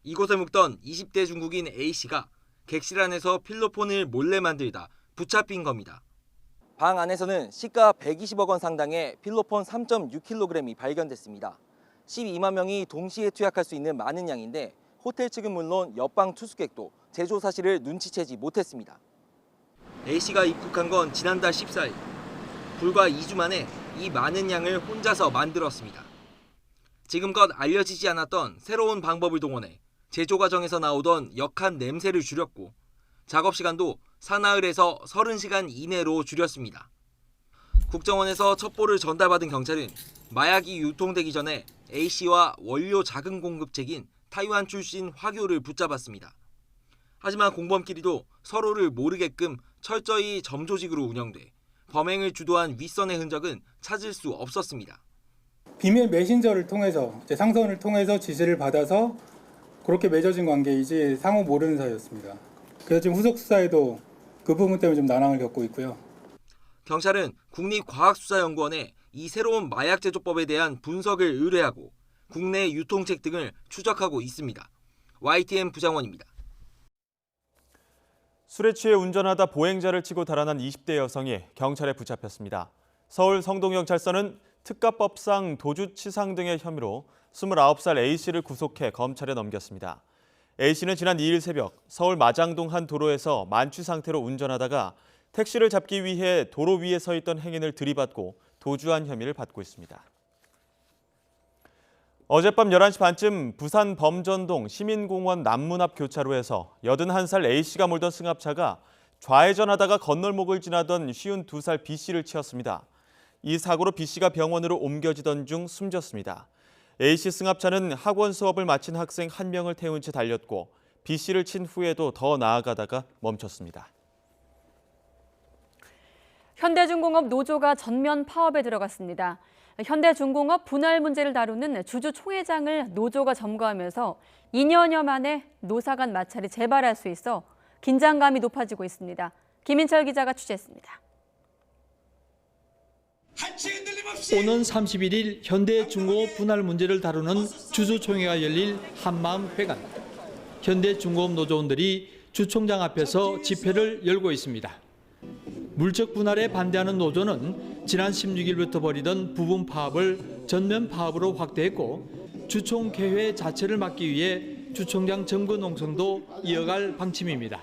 이곳에 묵던 20대 중국인 A씨가 객실 안에서 필로폰을 몰래 만들다 붙잡힌 겁니다. 방 안에서는 시가 120억 원 상당의 필로폰 3.6kg이 발견됐습니다. 12만 명이 동시에 투약할 수 있는 많은 양인데 호텔 측은 물론 옆방 투숙객도 제조 사실을 눈치채지 못했습니다. A씨가 입국한 건 지난달 14일. 불과 2주 만에 이 많은 양을 혼자서 만들었습니다. 지금껏 알려지지 않았던 새로운 방법을 동원해 제조 과정에서 나오던 역한 냄새를 줄였고 작업 시간도 사나흘에서 30시간 이내로 줄였습니다. 국정원에서 첩보를 전달받은 경찰은 마약이 유통되기 전에 A씨와 원료 자금 공급책인 타이완 출신 화교를 붙잡았습니다. 하지만 공범끼리도 서로를 모르게끔 철저히 점조직으로 운영돼 범행을 주도한 윗선의 흔적은 찾을 수 없었습니다. 비밀 메신저를 통해서 상선을 통해서 지시를 받아서 그렇게 맺어진 관계이지 상호 모르는 사이였습니다. 그래서 지금 후속 수사에도 그 부분 때문에 좀 난항을 겪고 있고요. 경찰은 국립과학수사연구원에 이 새로운 마약 제조법에 대한 분석을 의뢰하고 국내 유통책 등을 추적하고 있습니다. YTN 부장원입니다. 술에 취해 운전하다 보행자를 치고 달아난 20대 여성이 경찰에 붙잡혔습니다. 서울 성동경찰서는 특가법상 도주치상 등의 혐의로 29살 A씨를 구속해 검찰에 넘겼습니다. A씨는 지난 2일 새벽 서울 마장동 한 도로에서 만취 상태로 운전하다가 택시를 잡기 위해 도로 위에 서 있던 행인을 들이받고 도주한 혐의를 받고 있습니다. 어젯밤 11시 반쯤 부산 범전동 시민공원 남문 앞 교차로에서 81살 A씨가 몰던 승합차가 좌회전하다가 건널목을 지나던 52살 B씨를 치었습니다. 이 사고로 B씨가 병원으로 옮겨지던 중 숨졌습니다. A씨 승합차는 학원 수업을 마친 학생 1명을 태운 채 달렸고 B씨를 친 후에도 더 나아가다가 멈췄습니다. 현대중공업 노조가 전면 파업에 들어갔습니다. 현대중공업 분할 문제를 다루는 주주총회장을 노조가 점거하면서 2년여 만에 노사 간 마찰이 재발할 수 있어 긴장감이 높아지고 있습니다. 김인철 기자가 취재했습니다. 오는 31일 현대중공업 분할 문제를 다루는 주주총회가 열릴 한마음회관. 현대중공업 노조원들이 주총장 앞에서 집회를 열고 있습니다. 물적 분할에 반대하는 노조는 지난 16일부터 벌이던 부분 파업을 전면 파업으로 확대했고 주총 개회 자체를 막기 위해 주총장 점거 농성도 이어갈 방침입니다.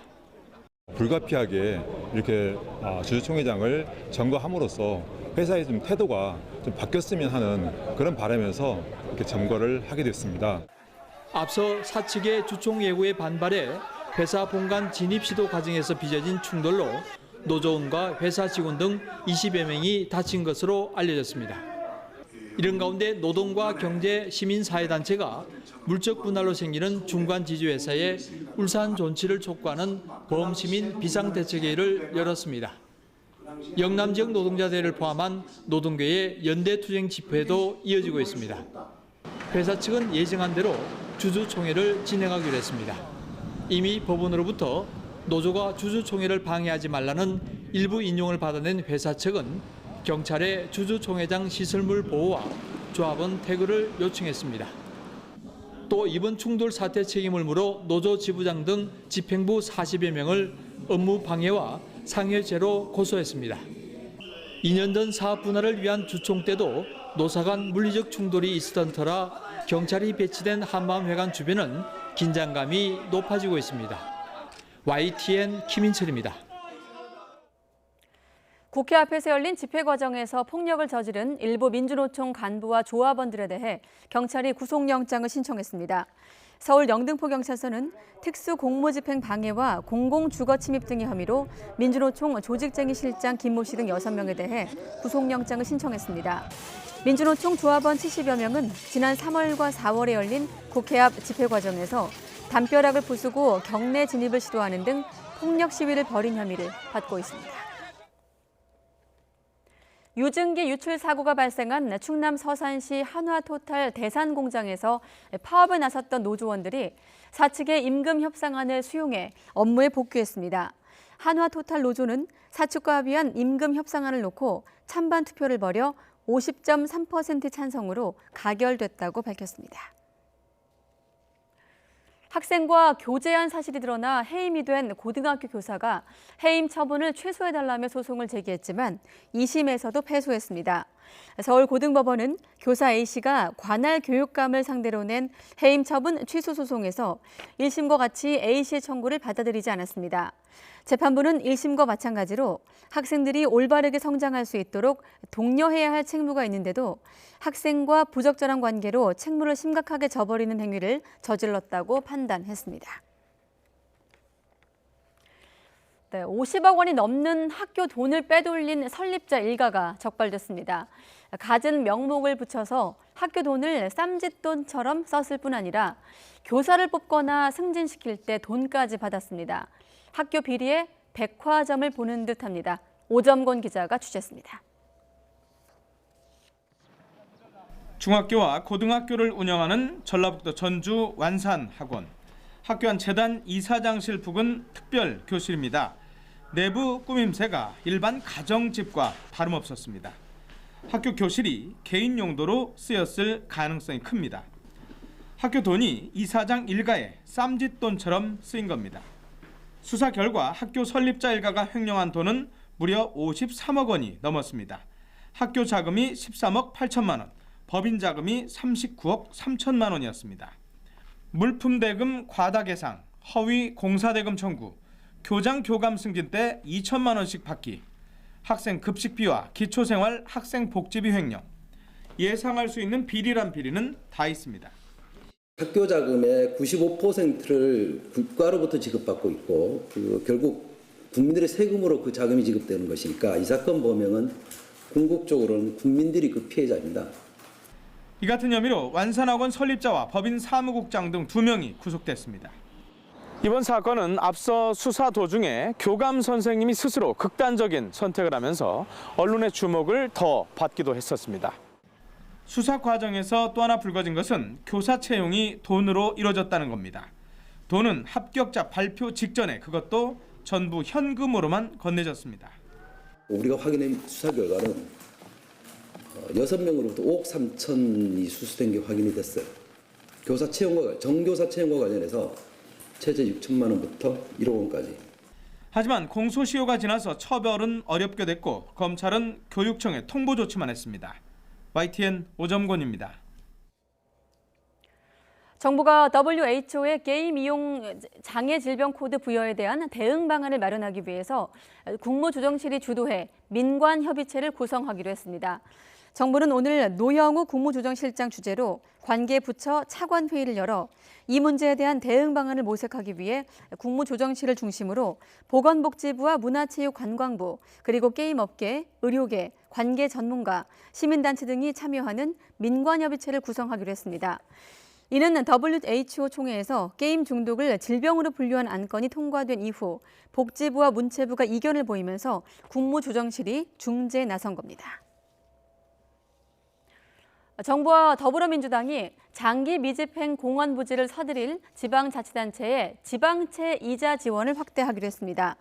불가피하게 이렇게 주주총회장을 점거함으로써 회사의 좀 태도가 좀 바뀌었으면 하는 그런 바람에서 이렇게 점거를 하게 됐습니다. 앞서 사측의 주총 예고에 반발해 회사 본관 진입 시도 과정에서 빚어진 충돌로 노조원과 회사 직원 등 20여 명이 다친 것으로 알려졌습니다. 이런 가운데 노동과 경제 시민사회단체가 물적 분할로 생기는 중간 지주회사의 울산 존치를 촉구하는 범시민 비상대책회의를 열었습니다. 영남 지역 노동자대회를 포함한 노동계의 연대투쟁 집회도 이어지고 있습니다. 회사 측은 예정한 대로 주주총회를 진행하기로 했습니다. 이미 법원으로부터 노조가 주주총회를 방해하지 말라는 일부 인용을 받아낸 회사 측은 경찰에 주주총회장 시설물 보호와 조합원 태그를 요청했습니다. 또 이번 충돌 사태 책임을 물어 노조 지부장 등 집행부 40여 명을 업무 방해와 상해죄로 고소했습니다. 2년 전 사업 분할을 위한 주총 때도 노사 간 물리적 충돌이 있었던 터라 경찰이 배치된 한마음회관 주변은 긴장감이 높아지고 있습니다. YTN 김인철입니다. 국회 앞에서 열린 집회 과정에서 폭력을 저지른 일부 민주노총 간부와 조합원들에 대해 경찰이 구속영장을 신청했습니다. 서울 영등포경찰서는 특수공무집행 방해와 공공주거침입 등의 혐의로 민주노총 조직쟁이 실장 김모 씨 등 6명에 대해 구속영장을 신청했습니다. 민주노총 조합원 70여 명은 지난 3월과 4월에 열린 국회 앞 집회 과정에서 담벼락을 부수고 경내 진입을 시도하는 등 폭력 시위를 벌인 혐의를 받고 있습니다. 유증기 유출 사고가 발생한 충남 서산시 한화토탈 대산공장에서 파업에 나섰던 노조원들이 사측의 임금 협상안을 수용해 업무에 복귀했습니다. 한화토탈 노조는 사측과 합의한 임금 협상안을 놓고 찬반 투표를 벌여 50.3% 찬성으로 가결됐다고 밝혔습니다. 학생과 교제한 사실이 드러나 해임이 된 고등학교 교사가 해임 처분을 최소해달라며 소송을 제기했지만 2심에서도 패소했습니다. 서울고등법원은 교사 A씨가 관할 교육감을 상대로 낸 해임 처분 취소 소송에서 1심과 같이 A씨의 청구를 받아들이지 않았습니다. 재판부는 1심과 마찬가지로 학생들이 올바르게 성장할 수 있도록 독려해야 할 책무가 있는데도 학생과 부적절한 관계로 책무를 심각하게 저버리는 행위를 저질렀다고 판단했습니다. 50억 원이 넘는 학교 돈을 빼돌린 설립자 일가가 적발됐습니다. 갖은 명목을 붙여서 학교 돈을 쌈짓돈처럼 썼을 뿐 아니라 교사를 뽑거나 승진시킬 때 돈까지 받았습니다. 학교 비리에 백화점을 보는 듯합니다. 오점곤 기자가 취재했습니다. 중학교와 고등학교를 운영하는 전라북도 전주 완산학원. 학교 안 재단 이사장실 부근 특별 교실입니다. 내부 꾸밈새가 일반 가정집과 다름없었습니다. 학교 교실이 개인 용도로 쓰였을 가능성이 큽니다. 학교 돈이 이사장 일가의 쌈짓돈처럼 쓰인 겁니다. 수사 결과 학교 설립자 일가가 횡령한 돈은 무려 53억 원이 넘었습니다. 학교 자금이 13억 8천만 원, 법인 자금이 39억 3천만 원이었습니다. 물품 대금 과다 계상, 허위 공사 대금 청구, 교장 교감 승진 때 2천만 원씩 받기, 학생 급식비와 기초생활 학생 복지비 횡령, 예상할 수 있는 비리란 비리는 다 있습니다. 학교 자금의 95%를 국가로부터 지급받고 있고 결국 국민들의 세금으로 그 자금이 지급되는 것이니까 이 사건 범행은 궁극적으로는 국민들이 그 피해자입니다. 이 같은 혐의로 완산학원 설립자와 법인 사무국장 등 2명이 구속됐습니다. 이번 사건은 앞서 수사 도중에 교감 선생님이 스스로 극단적인 선택을 하면서 언론의 주목을 더 받기도 했었습니다. 수사 과정에서 또 하나 불거진 것은 교사 채용이 돈으로 이루어졌다는 겁니다. 돈은 합격자 발표 직전에 그것도 전부 현금으로만 건네졌습니다. 우리가 확인한 수사 결과는 6명으로부터 5억 3천이 수수된 게 확인이 됐어요. 정교사 채용과 관련해서 최저 6천만 원부터 1억 원까지. 하지만 공소시효가 지나서 처벌은 어렵게 됐고 검찰은 교육청에 통보 조치만 했습니다. YTN 오점곤입니다. 정부가 WHO의 게임 이용 장애 질병 코드 부여에 대한 대응 방안을 마련하기 위해서 국무조정실이 주도해 민관 협의체를 구성하기로 했습니다. 정부는 오늘 노영우 국무조정실장 주재로 관계 부처 차관 회의를 열어 이 문제에 대한 대응 방안을 모색하기 위해 국무조정실을 중심으로 보건복지부와 문화체육관광부, 그리고 게임업계, 의료계, 관계 전문가, 시민단체 등이 참여하는 민관협의체를 구성하기로 했습니다. 이는 WHO 총회에서 게임 중독을 질병으로 분류한 안건이 통과된 이후 복지부와 문체부가 이견을 보이면서 국무조정실이 중재에 나선 겁니다. 정부와 더불어민주당이 장기 미집행 공원 부지를 사들일 지방자치단체의 지방채 이자 지원을 확대하기로 했습니다.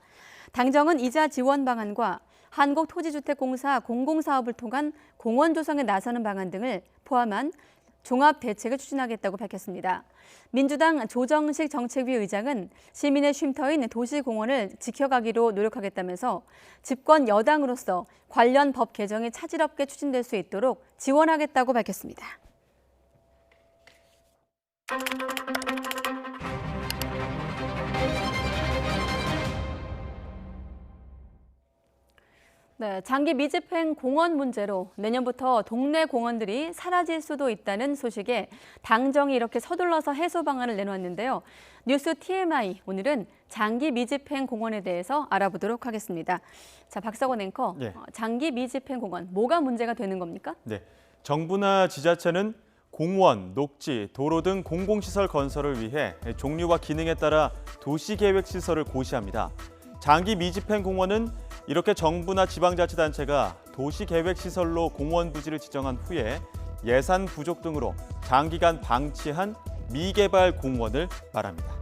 당정은 이자 지원 방안과 한국토지주택공사 공공사업을 통한 공원 조성에 나서는 방안 등을 포함한 종합 대책을 추진하겠다고 밝혔습니다. 민주당 조정식 정책위 의장은 시민의 쉼터인 도시공원을 지켜가기로 노력하겠다면서 집권 여당으로서 관련 법 개정이 차질 없게 추진될 수 있도록 지원하겠다고 밝혔습니다. 네, 장기 미집행 공원 문제로 내년부터 동네 공원들이 사라질 수도 있다는 소식에 당정이 이렇게 서둘러서 해소 방안을 내놓았는데요. 뉴스 TMI, 오늘은 장기 미집행 공원에 대해서 알아보도록 하겠습니다. 자, 박석원 앵커, 네. 장기 미집행 공원, 뭐가 문제가 되는 겁니까? 네, 정부나 지자체는 공원, 녹지, 도로 등 공공시설 건설을 위해 종류와 기능에 따라 도시계획시설을 고시합니다. 장기 미집행 공원은 이렇게 정부나 지방자치단체가 도시계획시설로 공원 부지를 지정한 후에 예산 부족 등으로 장기간 방치한 미개발 공원을 말합니다.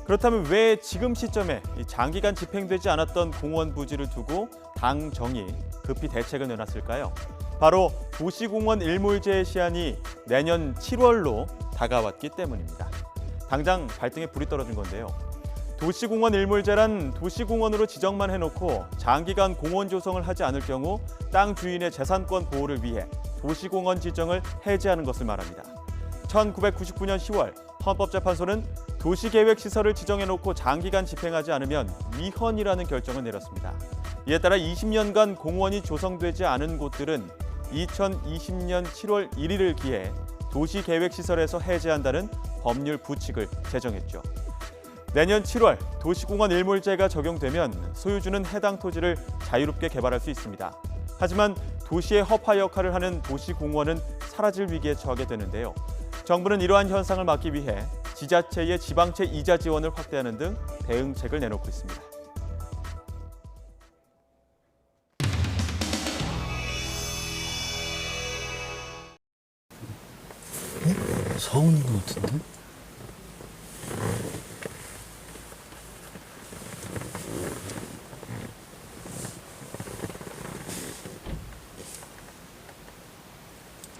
그렇다면 왜 지금 시점에 장기간 집행되지 않았던 공원 부지를 두고 당정이 급히 대책을 내놨을까요? 바로 도시공원 일몰제의 시한이 내년 7월로 다가왔기 때문입니다. 당장 발등에 불이 떨어진 건데요. 도시공원 일몰제란 도시공원으로 지정만 해놓고 장기간 공원 조성을 하지 않을 경우 땅 주인의 재산권 보호를 위해 도시공원 지정을 해제하는 것을 말합니다. 1999년 10월 헌법재판소는 도시계획시설을 지정해놓고 장기간 집행하지 않으면 위헌이라는 결정을 내렸습니다. 이에 따라 20년간 공원이 조성되지 않은 곳들은 2020년 7월 1일을 기해 도시계획시설에서 해제한다는 법률 부칙을 제정했죠. 내년 7월 도시공원 일몰제가 적용되면 소유주는 해당 토지를 자유롭게 개발할 수 있습니다. 하지만 도시의 허파 역할을 하는 도시공원은 사라질 위기에 처하게 되는데요. 정부는 이러한 현상을 막기 위해 지자체의 지방채 이자 지원을 확대하는 등 대응책을 내놓고 있습니다. 서운인 것 같은데?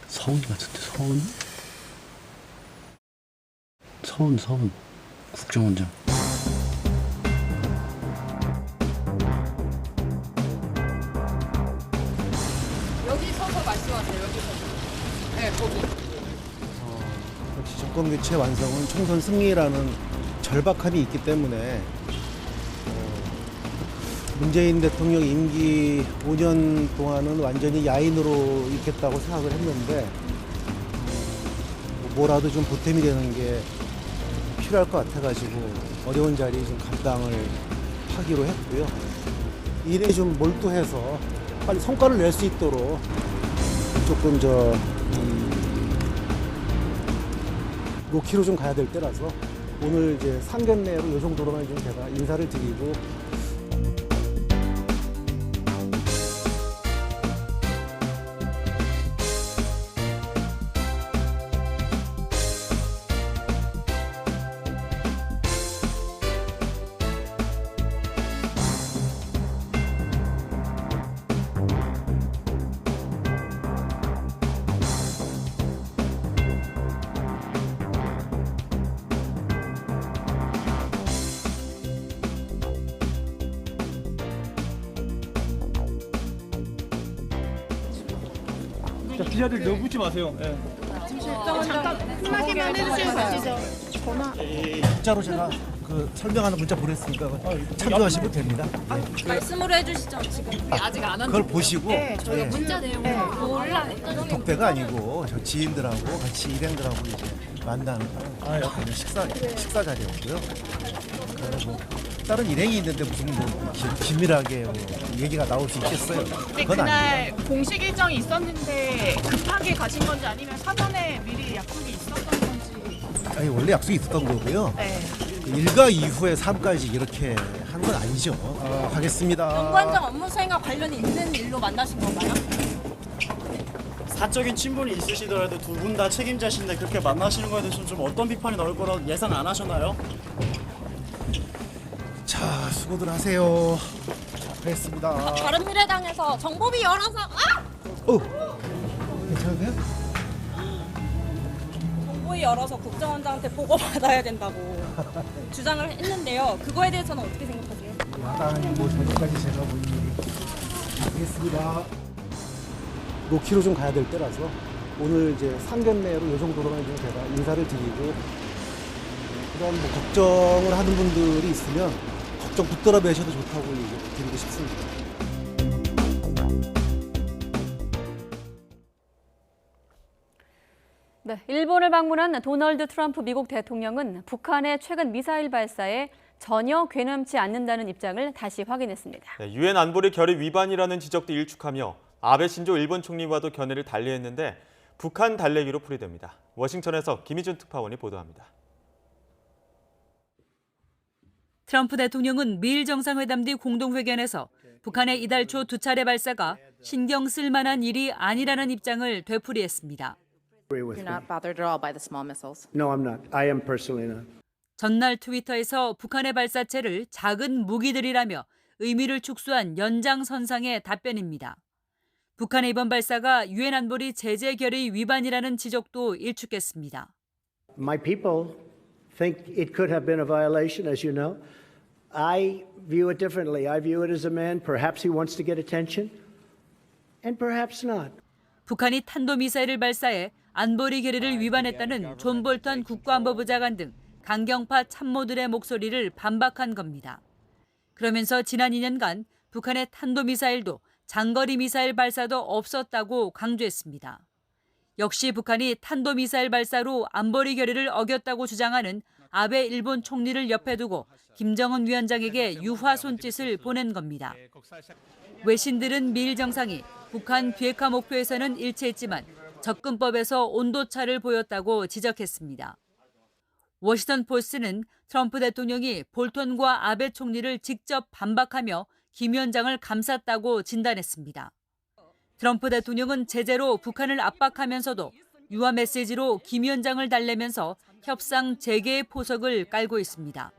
서운 같은데, 서운. 국정원장. 여기 서서 말씀하세요, 여기서. 네, 거기. 역시 정권 교체 완성은 총선 승리라는 절박함이 있기 때문에 문재인 대통령 임기 5년 동안은 완전히 야인으로 있겠다고 생각을 했는데 뭐라도 좀 보탬이 되는 게 필요할 것 같아가지고 어려운 자리 좀 감당을 하기로 했고요. 일에 좀 몰두해서 빨리 성과를 낼 수 있도록 조금 로키로 좀 가야 될 때라서 오늘 이제 상견례로 이 정도로만 좀 제가 인사를 드리고 기자들 너무 붙지 마세요. 네. 잠깐 끝나기만 해주시면 되시죠. 전화. 진짜로 제가 설명하는 문자 보냈으니까 참조하시면 됩니다. 말씀으로 해주시죠. 지금 아직 안 그걸 보시고 네, 저희가 문자 내용을 몰라요. 독대가 아니고 저 지인들하고 같이 일행들하고 이제 만나는 그런 식사 자리였고요. 뭐 다른 일행이 있는데 무슨 뭐 긴밀하게 뭐 얘기가 나올 수 있겠어요? 근데 그날 공식 일정이 있었는데 급하게 가신 건지 아니면 사전에 미리 약속이 있었던 건지. 아니 원래 약속이 있었던 거고요. 네. 일과 이후의 삶까지 이렇게 한 건 아니죠. 하겠습니다. 연관장 업무 수행과 관련이 있는 일로 만나신 건가요? 사적인 친분이 있으시더라도 두 분 다 책임자신데 그렇게 만나시는 거에 대해서 좀 어떤 비판이 나올 거라고 예상 안 하셨나요? 자, 수고들 하세요. 그랬습니다. 바른미래당에서 정보비 열어서 괜찮으세요? 정보위 열어서 국정원장한테 보고 받아야 된다고 주장을 했는데요. 그거에 대해서는 어떻게 생각하세요? 야당이 뭐 저기까지 제가 볼 일이 알겠습니다. 로키로 좀 가야 될 때라서 오늘 이제 상견례로 이 정도로만 좀 제가 인사를 드리고 그런 뭐 걱정을 하는 분들이 있으면 걱정 붙들어 매셔도 좋다고 드리고 싶습니다. 네, 일본을 방문한 도널드 트럼프 미국 대통령은 북한의 최근 미사일 발사에 전혀 괴념치 않는다는 입장을 다시 확인했습니다. 유엔 안보리 결의 위반이라는 지적도 일축하며 아베 신조 일본 총리와도 견해를 달리했는데 북한 달래기로 풀이됩니다. 워싱턴에서 김희준 특파원이 보도합니다. 트럼프 대통령은 미일 정상회담 뒤 공동회견에서 북한의 이달 초 2차례 발사가 신경 쓸 만한 일이 아니라는 입장을 되풀이했습니다. You're not bothered at all by the small missiles? No, I'm not. I am personally not. 전날 트위터에서 북한의 발사체를 작은 무기들이라며 의미를 축소한 연장선상의 답변입니다. 북한의 이번 발사가 유엔 안보리 제재 결의 위반이라는 지적도 일축했습니다. My people think it could have been a violation, as you know. I view it differently. I view it as a man. Perhaps he wants to get attention, and perhaps not. 북한이 탄도미사일을 발사해 안보리 결의를 위반했다는 존 볼턴 국가안보부 장관 등 강경파 참모들의 목소리를 반박한 겁니다. 그러면서 지난 2년간 북한의 탄도미사일도 장거리 미사일 발사도 없었다고 강조했습니다. 역시 북한이 탄도미사일 발사로 안보리 결의를 어겼다고 주장하는 아베 일본 총리를 옆에 두고 김정은 위원장에게 유화 손짓을 보낸 겁니다. 외신들은 미일 정상이 북한 비핵화 목표에서는 일치했지만 접근법에서 온도차를 보였다고 지적했습니다. 워싱턴 포스트는 트럼프 대통령이 볼턴과 아베 총리를 직접 반박하며 김 위원장을 감쌌다고 진단했습니다. 트럼프 대통령은 제재로 북한을 압박하면서도 유화 메시지로 김 위원장을 달래면서 협상 재개의 포석을 깔고 있습니다.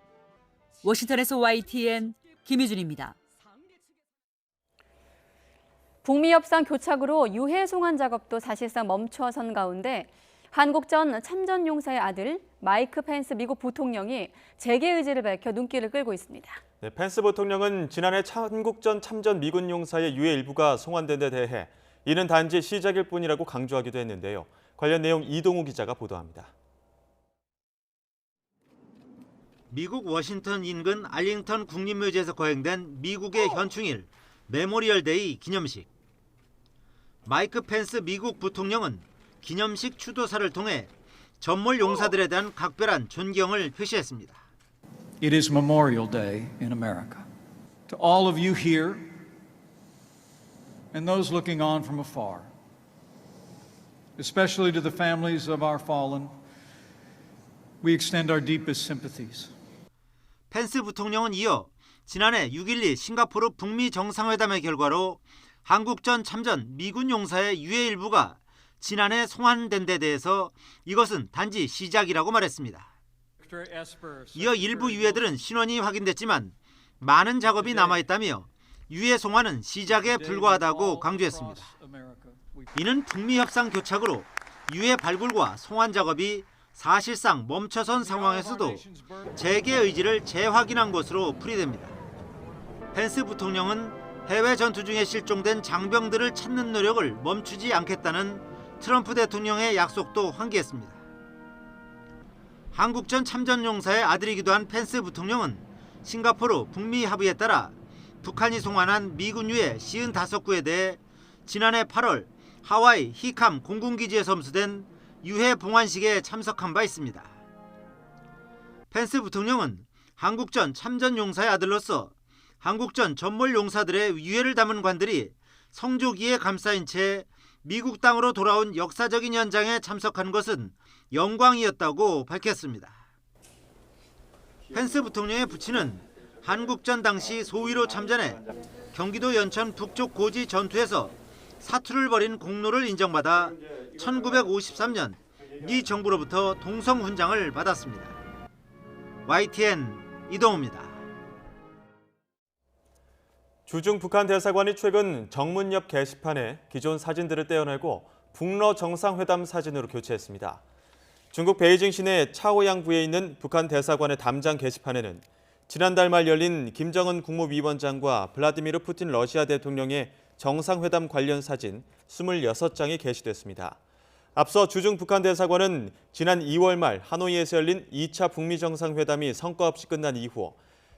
워싱턴에서 YTN 김유준입니다. 북미 협상 교착으로 유해 송환 작업도 사실상 멈춰선 가운데 한국 전 참전용사의 아들 마이크 펜스 미국 부통령이 재개 의지를 밝혀 눈길을 끌고 있습니다. 네, 펜스 부통령은 지난해 한국 전 참전 미군 용사의 유해 일부가 송환된 데 대해 이는 단지 시작일 뿐이라고 강조하기도 했는데요. 관련 내용 이동우 기자가 보도합니다. 미국 워싱턴 인근 알링턴 국립묘지에서 거행된 미국의 현충일 메모리얼 데이 기념식. 마이크 펜스 미국 부통령은 기념식 추도사를 통해 전몰 용사들에 대한 각별한 존경을 표시했습니다. It is Memorial Day in America. To all of you here and those looking on from afar, especially to the families of our fallen, we extend our deepest sympathies. 펜스 부통령은 이어 지난해 6.12 싱가포르 북미 정상회담의 결과로 한국 전 참전 미군 용사의 유해 일부가 지난해 송환된 데 대해서 이것은 단지 시작이라고 말했습니다. 이어 일부 유해들은 신원이 확인됐지만 많은 작업이 남아있다며 유해 송환은 시작에 불과하다고 강조했습니다. 이는 북미 협상 교착으로 유해 발굴과 송환 작업이 사실상 멈춰선 상황에서도 재개 의지를 재확인한 것으로 풀이됩니다. 펜스 부통령은 해외 전투 중에 실종된 장병들을 찾는 노력을 멈추지 않겠다는 트럼프 대통령의 약속도 환기했습니다. 한국 전 참전용사의 아들이기도 한 펜스 부통령은 싱가포르 북미 합의에 따라 북한이 송환한 미군 유해 55구에 대해 지난해 8월 하와이 히캄 공군기지에 섬수된 유해 봉환식에 참석한 바 있습니다. 펜스 부통령은 한국 전 참전용사의 아들로서 한국 전 전몰 용사들의 유해를 담은 관들이 성조기에 감싸인 채 미국 땅으로 돌아온 역사적인 현장에 참석한 것은 영광이었다고 밝혔습니다. 펜스 부통령의 부친은 한국전 당시 소위로 참전해 경기도 연천 북쪽 고지 전투에서 사투를 벌인 공로를 인정받아 1953년 미 정부로부터 동성훈장을 받았습니다. YTN 이동우입니다. 주중 북한 대사관이 최근 정문 옆 게시판에 기존 사진들을 떼어내고 북러 정상회담 사진으로 교체했습니다. 중국 베이징 시내 차오양부에 있는 북한 대사관의 담장 게시판에는 지난달 말 열린 김정은 국무위원장과 블라디미르 푸틴 러시아 대통령의 정상회담 관련 사진 26장이 게시됐습니다. 앞서 주중 북한 대사관은 지난 2월 말 하노이에서 열린 2차 북미 정상회담이 성과 없이 끝난 이후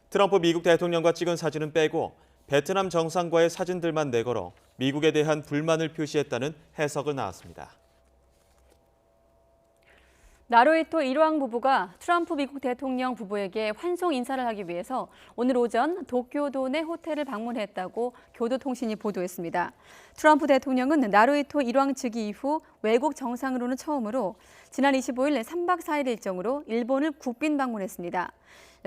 트럼프 미국 대통령과 찍은 사진은 빼고 베트남 정상과의 사진들만 내걸어 미국에 대한 불만을 표시했다는 해석을 나왔습니다. 나루히토 일왕 부부가 트럼프 미국 대통령 부부에게 환송 인사를 하기 위해서 오늘 오전 도쿄도 내 호텔을 방문했다고 교도통신이 보도했습니다. 트럼프 대통령은 나루히토 일왕 즉위 이후 외국 정상으로는 처음으로 지난 25일 3박 4일 일정으로 일본을 국빈 방문했습니다.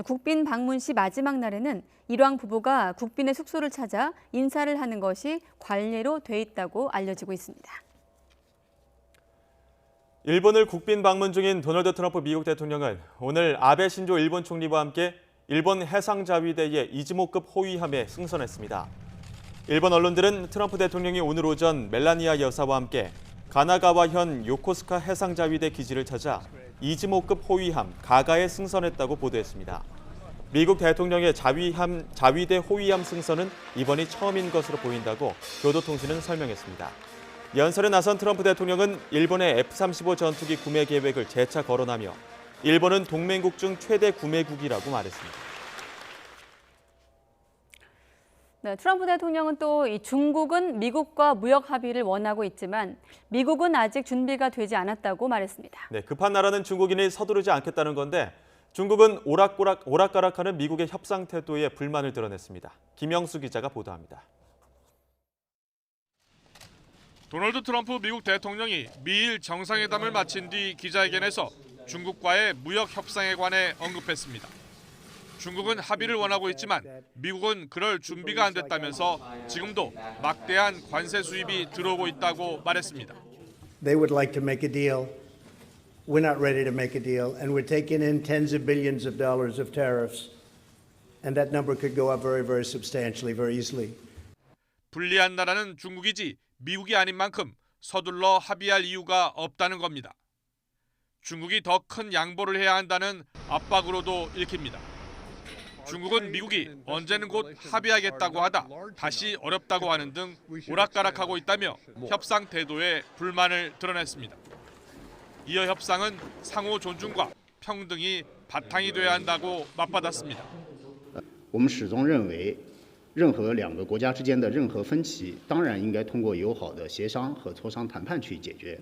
국빈 방문 시 마지막 날에는 일왕 부부가 국빈의 숙소를 찾아 인사를 하는 것이 관례로 돼 있다고 알려지고 있습니다. 일본을 국빈 방문 중인 도널드 트럼프 미국 대통령은 오늘 아베 신조 일본 총리와 함께 일본 해상자위대의 이즈모급 호위함에 승선했습니다. 일본 언론들은 트럼프 대통령이 오늘 오전 멜라니아 여사와 함께 가나가와현 요코스카 해상자위대 기지를 찾아 이즈모급 호위함 가가에 승선했다고 보도했습니다. 미국 대통령의 자위대 호위함 승선은 이번이 처음인 것으로 보인다고 교도통신은 설명했습니다. 연설에 나선 트럼프 대통령은 일본의 F-35 전투기 구매 계획을 재차 거론하며 일본은 동맹국 중 최대 구매국이라고 말했습니다. 네, 트럼프 대통령은 또 이 중국은 미국과 무역 합의를 원하고 있지만 미국은 아직 준비가 되지 않았다고 말했습니다. 네, 급한 나라는 중국인이 서두르지 않겠다는 건데 중국은 오락가락하는 미국의 협상 태도에 불만을 드러냈습니다. 김영수 기자가 보도합니다. 도널드 트럼프 미국 대통령이 미일 정상회담을 마친 뒤 기자회견에서 중국과의 무역 협상에 관해 언급했습니다. 중국은 합의를 원하고 있지만 미국은 그럴 준비가 안 됐다면서 지금도 막대한 관세 수입이 들어오고 있다고 말했습니다. They would like to make a deal. We're not ready to make a deal, and we're taking in tens of billions of dollars of tariffs, and that number could go up very, very substantially, very easily. 불리한 나라는 중국이지 미국이 아닌 만큼 서둘러 합의할 이유가 없다는 겁니다. 중국이 더 큰 양보를 해야 한다는 압박으로도 읽힙니다. 중국은 미국이 언제는 곧 합의하겠다고 하다 다시 어렵다고 하는 등 오락가락하고 있다며 협상 태도에 불만을 드러냈습니다. 이어 협상은 상호 존중과 평등이 바탕이 돼야 한다고 맞받았습니다. 我们始终认为任何两个国家之间的任何分歧当然应该通过友好的协商和磋商谈判去解决，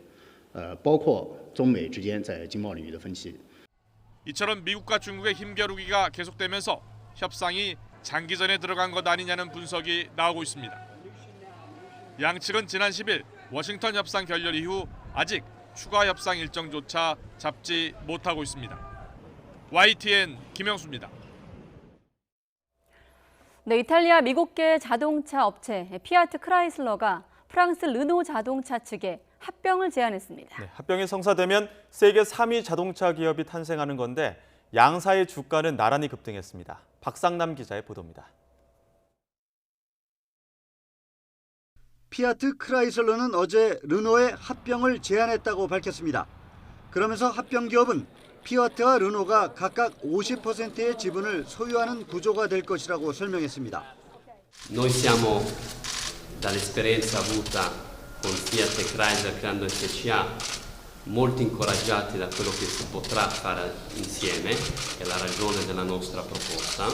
包括中美之间在经贸领域的分歧。 이처럼 미국과 중국의 힘겨루기가 계속되면서 협상이 장기전에 들어간 것 아니냐는 분석이 나오고 있습니다. 양측은 지난 10일 워싱턴 협상 결렬 이후 아직 추가 협상 일정조차 잡지 못하고 있습니다. YTN 김영수입니다. 네, 이탈리아 미국계 자동차 업체 피아트 크라이슬러가 프랑스 르노 자동차 측에 합병을 제안했습니다. 네, 합병이 성사되면 세계 3위 자동차 기업이 탄생하는 건데 양사의 주가는 나란히 급등했습니다. 박상남 기자의 보도입니다. 피아트 크라이슬러는 어제 르노의 합병을 제안했다고 밝혔습니다. 그러면서 합병 기업은 피아트와 르노가 각각 50%의 지분을 소유하는 구조가 될 것이라고 설명했습니다. Noi siamo dall'esperienza avuta con Fiat e Chrysler creando FCA molto incoraggiati da quello che si potrà fare insieme, è la ragione della nostra proposta.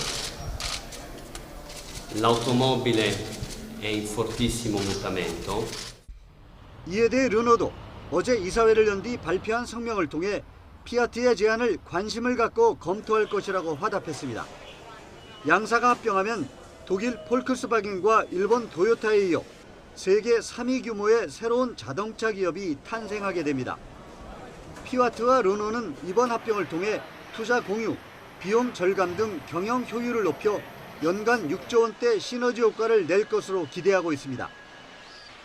L'automobile è in fortissimo mutamento. 이에 대해 르노도 어제 이사회를 연 뒤 발표한 성명을 통해 피아트의 제안을 관심을 갖고 검토할 것이라고 화답했습니다. 양사가 합병하면 독일 폴크스바겐과 일본 도요타에 이어 세계 3위 규모의 새로운 자동차 기업이 탄생하게 됩니다. 피아트와 르노는 이번 합병을 통해 투자 공유, 비용 절감 등 경영 효율을 높여 연간 6조 원대 시너지 효과를 낼 것으로 기대하고 있습니다.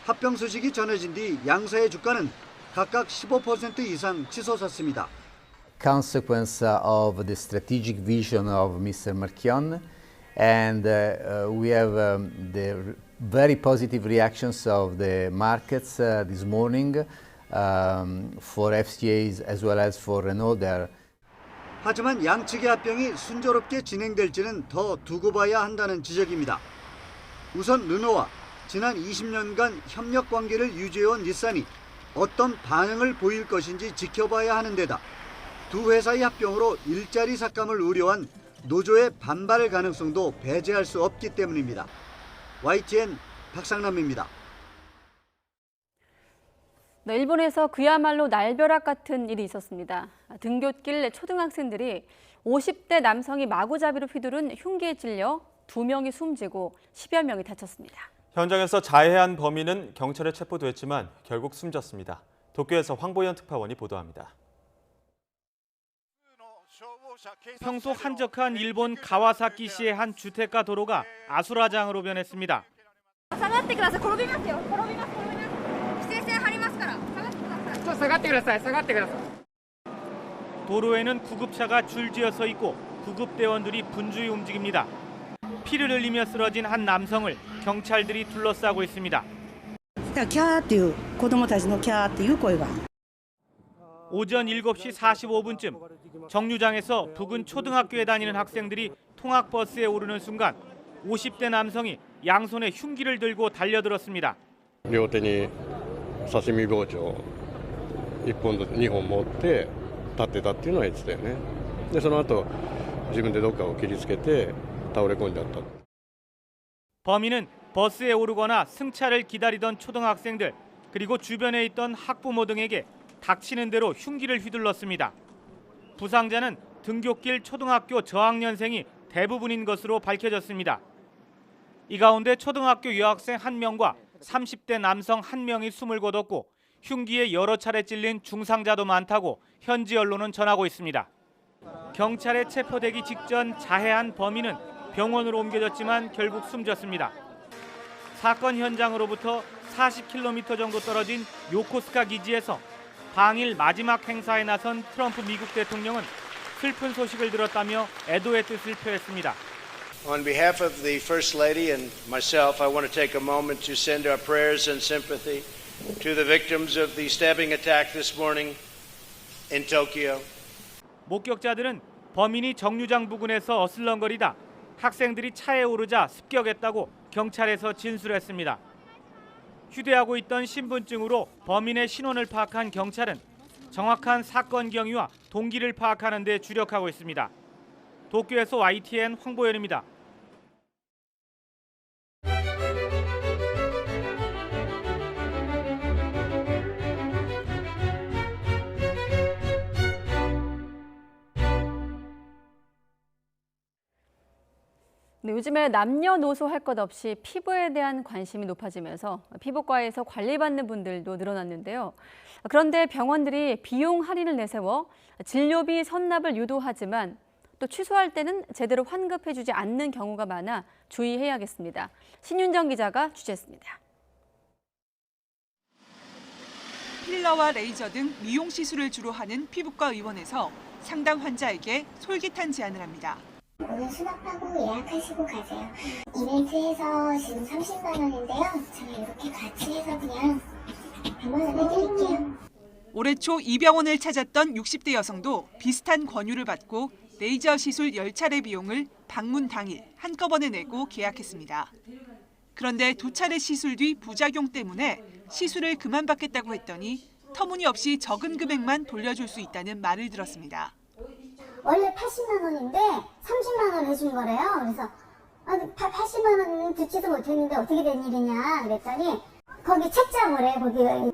합병 소식이 전해진 뒤 양사의 주가는 각각 15% 이상 치솟았습니다. Consequence of the strategic vision of Mr. Marchion, and we have the very positive reactions of the markets this morning for FCAs as well as for Renault there. 하지만 양측의 합병이 순조롭게 진행될지는 더 두고 봐야 한다는 지적입니다. 우선 르노와 지난 20년간 협력 관계를 유지해온 닛산이 어떤 반응을 보일 것인지 지켜봐야 하는 데다 두 회사의 합병으로 일자리 삭감을 우려한 노조의 반발 가능성도 배제할 수 없기 때문입니다. YTN 박상남입니다. 네, 일본에서 그야말로 날벼락 같은 일이 있었습니다. 등굣길 초등학생들이 50대 남성이 마구잡이로 휘두른 흉기에 찔려 2명이 숨지고 10여 명이 다쳤습니다. 현장에서 자해한 범인은 경찰에 체포됐지만 결국 숨졌습니다. 도쿄에서 황보현 특파원이 보도합니다. 평소 한적한 일본 가와사키시의 한 주택가 도로가 아수라장으로 변했습니다. 도로에는 구급차가 줄지어 서 있고 구급대원들이 분주히 움직입니다. 피를 흘리며 쓰러진 한 남성을 경찰들이 둘러싸고 있습니다. キャーっていう子供たちのキャーっていう声が 오전 7시 45분쯤 정류장에서 부근 초등학교에 다니는 학생들이 통학버스에 오르는 순간 50대 남성이 양손에 흉기를 들고 달려들었습니다. 両手に刺身包丁1本と2本持って立ってたっていうのは言ってたよね。でその後自分でどっかを切りつけて倒れ込んじゃった。 범인은 버스에 오르거나 승차를 기다리던 초등학생들 그리고 주변에 있던 학부모 등에게 닥치는 대로 흉기를 휘둘렀습니다. 부상자는 등굣길 초등학교 저학년생이 대부분인 것으로 밝혀졌습니다. 이 가운데 초등학교 여학생 1명과 30대 남성 1명이 숨을 거뒀고 흉기에 여러 차례 찔린 중상자도 많다고 현지 언론은 전하고 있습니다. 경찰에 체포되기 직전 자해한 범인은 병원으로 옮겨졌지만 결국 숨졌습니다. 사건 현장으로부터 40km 정도 떨어진 요코스카 기지에서 당일 마지막 행사에 나선 트럼프 미국 대통령은 슬픈 소식을 들었다며 애도의 뜻을 표했습니다. On behalf of the First Lady and myself, I want to take a moment to send our prayers and sympathy to the victims of the stabbing attack this morning in Tokyo. 목격자들은 범인이 정류장 부근에서 어슬렁거리다 학생들이 차에 오르자 습격했다고 경찰에서 진술했습니다. 휴대하고 있던 신분증으로 범인의 신원을 파악한 경찰은 정확한 사건 경위와 동기를 파악하는 데 주력하고 있습니다. 도쿄에서 YTN 황보현입니다. 네, 요즘에 남녀노소 할 것 없이 피부에 대한 관심이 높아지면서 피부과에서 관리받는 분들도 늘어났는데요. 그런데 병원들이 비용 할인을 내세워 진료비 선납을 유도하지만 또 취소할 때는 제대로 환급해주지 않는 경우가 많아 주의해야겠습니다. 신윤정 기자가 취재했습니다. 필러와 레이저 등 미용 시술을 주로 하는 피부과 의원에서 상담 환자에게 솔깃한 제안을 합니다. 오늘 수납하고 예약하시고 가세요. 이벤트해서 지금 30만 원인데요. 제가 이렇게 같이 해서 그냥 100만 원 해드릴게요. 올해 초 이 병원을 찾았던 60대 여성도 비슷한 권유를 받고 레이저 시술 10차례 비용을 방문 당일 한꺼번에 내고 계약했습니다. 그런데 2차례 시술 뒤 부작용 때문에 시술을 그만받겠다고 했더니 터무니없이 적은 금액만 돌려줄 수 있다는 말을 들었습니다. 원래 80만 원인데 30만 원 해준 거래요. 그래서 80만 원 듣지도 못했는데 어떻게 된 일이냐 그랬더니 거기 책잡을 해 거기.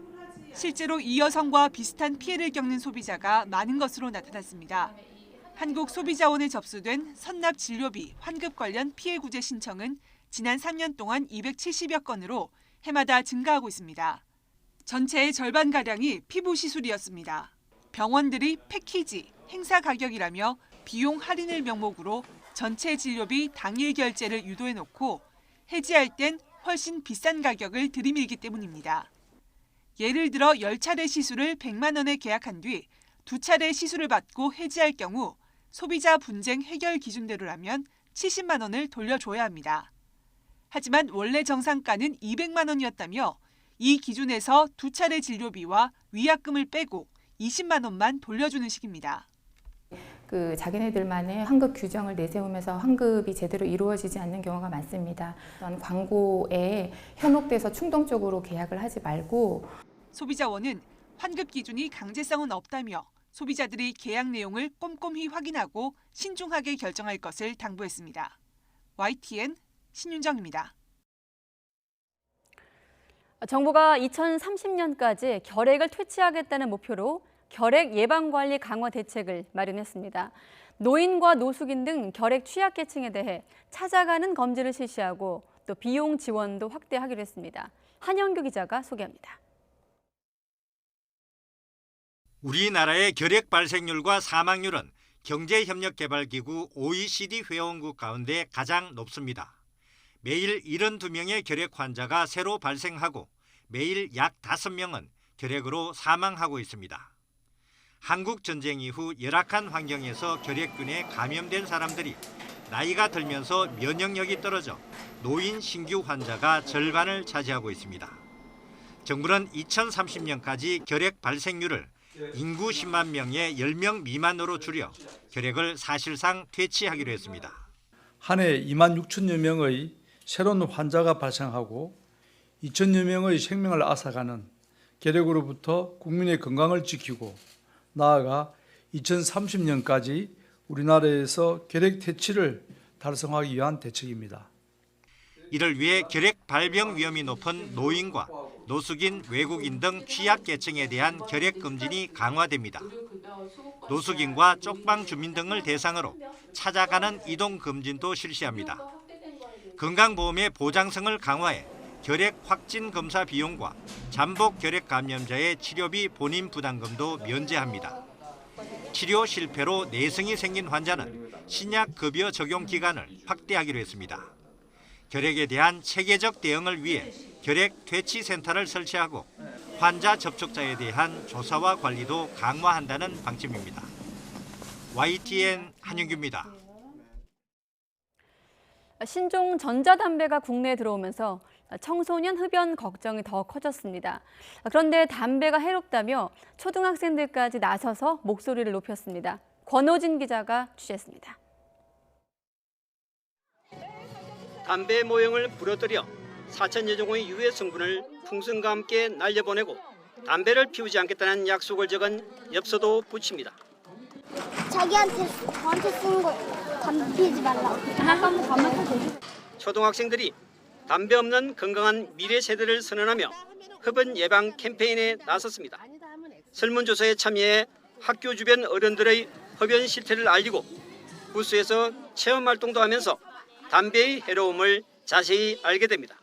실제로 이 여성과 비슷한 피해를 겪는 소비자가 많은 것으로 나타났습니다. 한국소비자원에 접수된 선납 진료비 환급 관련 피해 구제 신청은 지난 3년 동안 270여 건으로 해마다 증가하고 있습니다. 전체의 절반가량이 피부 시술이었습니다. 병원들이 패키지, 행사 가격이라며 비용 할인을 명목으로 전체 진료비 당일 결제를 유도해놓고 해지할 땐 훨씬 비싼 가격을 들이밀기 때문입니다. 예를 들어 10차례 시술을 100만 원에 계약한 뒤 2차례 시술을 받고 해지할 경우 소비자 분쟁 해결 기준대로라면 70만 원을 돌려줘야 합니다. 하지만 원래 정상가는 200만 원이었다며 이 기준에서 2차례 진료비와 위약금을 빼고 20만 원만 돌려주는 식입니다. 자기네들만의 환급 규정을 내세우면서 환급이 제대로 이루어지지 않는 경우가 많습니다. 광고에 현혹돼서 충동적으로 계약을 하지 말고 소비자원은 환급 기준이 강제성은 없다며 소비자들이 계약 내용을 꼼꼼히 확인하고 신중하게 결정할 것을 당부했습니다. YTN 신윤정입니다. 정부가 2030년까지 결핵을 퇴치하겠다는 목표로 결핵 예방관리 강화 대책을 마련했습니다. 노인과 노숙인 등 결핵 취약계층에 대해 찾아가는 검진을 실시하고 또 비용 지원도 확대하기로 했습니다. 한영규 기자가 소개합니다. 우리나라의 결핵 발생률과 사망률은 경제협력개발기구 OECD 회원국 가운데 가장 높습니다. 매일 72명의 결핵 환자가 새로 발생하고 매일 약 5명은 결핵으로 사망하고 있습니다. 한국 전쟁 이후 열악한 환경에서 결핵균에 감염된 사람들이 나이가 들면서 면역력이 떨어져 노인 신규 환자가 절반을 차지하고 있습니다. 정부는 2030년까지 결핵 발생률을 인구 10만 명에 10명 미만으로 줄여 결핵을 사실상 퇴치하기로 했습니다. 한 해 2만 6천여 명의 새로운 환자가 발생하고 2천여 명의 생명을 앗아가는 결핵으로부터 국민의 건강을 지키고 나아가 2030년까지 우리나라에서 결핵 퇴치를 달성하기 위한 대책입니다. 이를 위해 결핵 발병 위험이 높은 노인과 노숙인, 외국인 등 취약계층에 대한 결핵 금진이 강화됩니다. 노숙인과 쪽방 주민 등을 대상으로 찾아가는 이동 금진도 실시합니다. 건강보험의 보장성을 강화해 결핵 확진 검사 비용과 잠복 결핵 감염자의 치료비 본인 부담금도 면제합니다. 치료 실패로 내성이 생긴 환자는 신약 급여 적용 기간을 확대하기로 했습니다. 결핵에 대한 체계적 대응을 위해 결핵 퇴치 센터를 설치하고 환자 접촉자에 대한 조사와 관리도 강화한다는 방침입니다. YTN 한윤규입니다. 신종 전자담배가 국내에 들어오면서 청소년 흡연 걱정이 더 커졌습니다. 그런데 담배가 해롭다며 초등학생들까지 나서서 목소리를 높였습니다. 권호진 기자가 취재했습니다. 담배 모형을 부러뜨려 4천여 종의 유해 성분을 풍선과 함께 날려보내고 담배를 피우지 않겠다는 약속을 적은 엽서도 붙입니다. 저한테 쓴 거 담배 피우지 말라고. 초등학생들이 담배 없는 건강한 미래 세대를 선언하며 흡연 예방 캠페인에 나섰습니다. 설문조사에 참여해 학교 주변 어른들의 흡연 실태를 알리고 부스에서 체험 활동도 하면서 담배의 해로움을 자세히 알게 됩니다.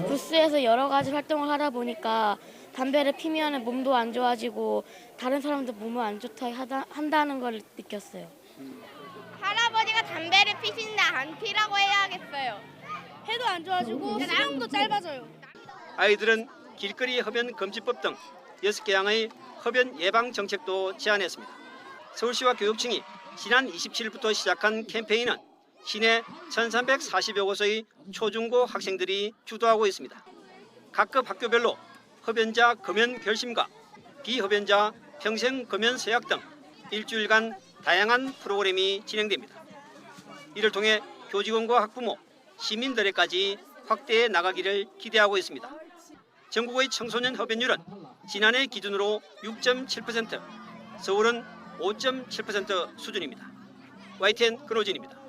부스에서 여러 가지 활동을 하다 보니까 담배를 피면 몸도 안 좋아지고 다른 사람도 몸을 안 좋다 한다는 걸 느꼈어요. 할아버지가 담배를 피시는데 안 피라고 해야겠어요. 해도 안 좋아지고 수명도 짧아져요. 아이들은 길거리 흡연 금지법 등 6개항의 흡연 예방 정책도 제안했습니다. 서울시와 교육청이 지난 27일부터 시작한 캠페인은 시내 1340여 곳의 초중고 학생들이 주도하고 있습니다. 각급 학교별로 흡연자 금연 결심과 비흡연자 평생 금연 서약 등 일주일간 다양한 프로그램이 진행됩니다. 이를 통해 교직원과 학부모, 시민들에까지 확대해 나가기를 기대하고 있습니다. 전국의 청소년 흡연율은 지난해 기준으로 6.7%, 서울은 5.7% 수준입니다. YTN 권호진입니다.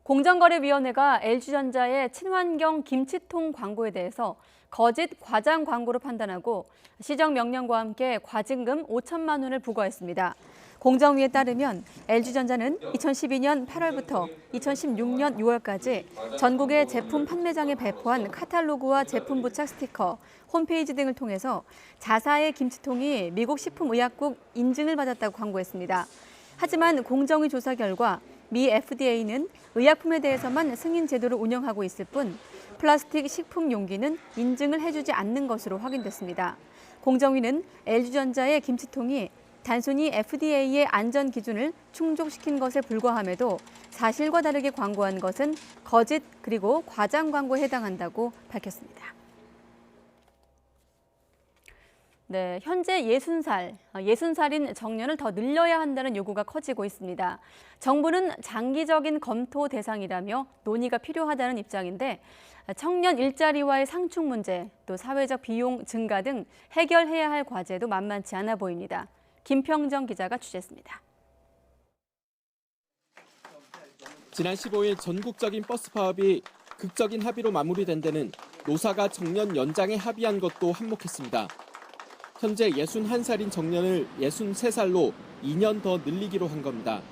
공정거래위원회가 LG전자의 친환경 김치통 광고에 대해서 거짓 과장 광고로 판단하고 시정명령과 함께 과징금 5천만 원을 부과했습니다. 공정위에 따르면 LG전자는 2012년 8월부터 2016년 6월까지 전국의 제품 판매장에 배포한 카탈로그와 제품 부착 스티커, 홈페이지 등을 통해서 자사의 김치통이 미국 식품의약국 인증을 받았다고 광고했습니다. 하지만 공정위 조사 결과 미 FDA는 의약품에 대해서만 승인 제도를 운영하고 있을 뿐 플라스틱 식품 용기는 인증을 해주지 않는 것으로 확인됐습니다. 공정위는 LG전자의 김치통이 단순히 FDA의 안전 기준을 충족시킨 것에 불과함에도 사실과 다르게 광고한 것은 거짓 그리고 과장 광고에 해당한다고 밝혔습니다. 네, 현재 60살인 정년을 더 늘려야 한다는 요구가 커지고 있습니다. 정부는 장기적인 검토 대상이라며 논의가 필요하다는 입장인데 청년 일자리와의 상충 문제, 또 사회적 비용 증가 등 해결해야 할 과제도 만만치 않아 보입니다. 김평정 기자가 취재했습니다. 지난 15일 전국적인 버스 파업이 극적인 합의로 마무리된 데는 노사가 정년 연장에 합의한 것도 한몫했습니다. 현재 61살인 정년을 63살로 2년 더 늘리기로 한 겁니다.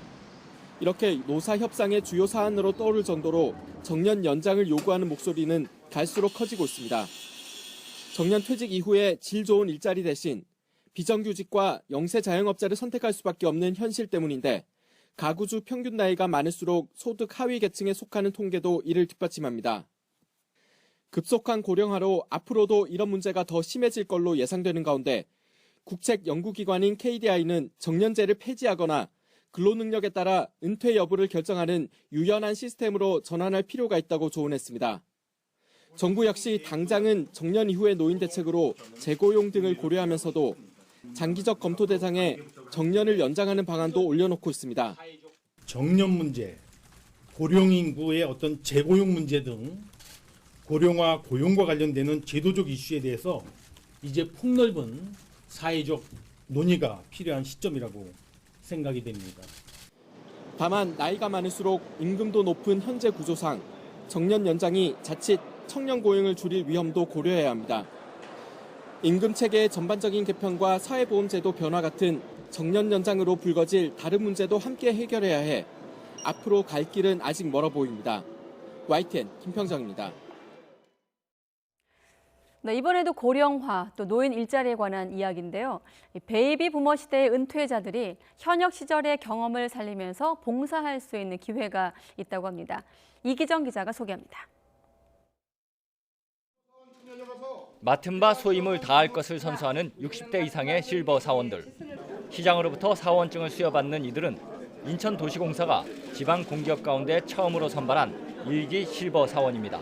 이렇게 노사 협상의 주요 사안으로 떠오를 정도로 정년 연장을 요구하는 목소리는 갈수록 커지고 있습니다. 정년 퇴직 이후에 질 좋은 일자리 대신 비정규직과 영세 자영업자를 선택할 수밖에 없는 현실 때문인데 가구주 평균 나이가 많을수록 소득 하위 계층에 속하는 통계도 이를 뒷받침합니다. 급속한 고령화로 앞으로도 이런 문제가 더 심해질 걸로 예상되는 가운데 국책 연구기관인 KDI는 정년제를 폐지하거나 근로 능력에 따라 은퇴 여부를 결정하는 유연한 시스템으로 전환할 필요가 있다고 조언했습니다. 정부 역시 당장은 정년 이후의 노인 대책으로 재고용 등을 고려하면서도 장기적 검토 대상에 정년을 연장하는 방안도 올려놓고 있습니다. 정년 문제, 고령 인구의 어떤 재고용 문제 등 고령화, 고용과 관련되는 제도적 이슈에 대해서 이제 폭넓은 사회적 논의가 필요한 시점이라고 생각이 됩니다. 다만 나이가 많을수록 임금도 높은 현재 구조상 정년 연장이 자칫 청년 고용을 줄일 위험도 고려해야 합니다. 임금 체계의 전반적인 개편과 사회보험제도 변화 같은 정년 연장으로 불거질 다른 문제도 함께 해결해야 해 앞으로 갈 길은 아직 멀어 보입니다. YTN 김평정입니다. 네, 이번에도 고령화, 또 노인 일자리에 관한 이야기인데요. 베이비 부머 시대의 은퇴자들이 현역 시절의 경험을 살리면서 봉사할 수 있는 기회가 있다고 합니다. 이기정 기자가 소개합니다. 맡은 바 소임을 다할 것을 선수하는 60대 이상의 실버 사원들. 시장으로부터 사원증을 수여받는 이들은 인천도시공사가 지방 공기업 가운데 처음으로 선발한 1기 실버 사원입니다.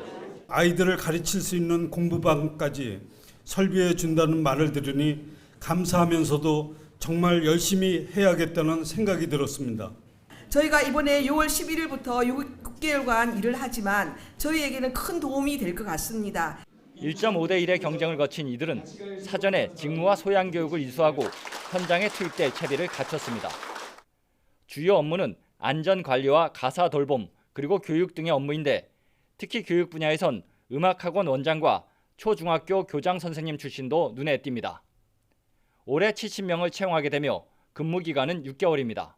아이들을 가르칠 수 있는 공부방까지 설비해 준다는 말을 들으니 감사하면서도 정말 열심히 해야겠다는 생각이 들었습니다. 저희가 이번에 6월 11일부터 6개월간 일을 하지만 저희에게는 큰 도움이 될 것 같습니다. 1.5대 1의 경쟁을 거친 이들은 사전에 직무와 소양 교육을 이수하고 현장에 투입될 채비를 갖췄습니다. 주요 업무는 안전 관리와 가사 돌봄 그리고 교육 등의 업무인데 특히 교육 분야에선 음악학원 원장과 초중학교 교장 선생님 출신도 눈에 띕니다. 올해 70명을 채용하게 되며 근무 기간은 6개월입니다.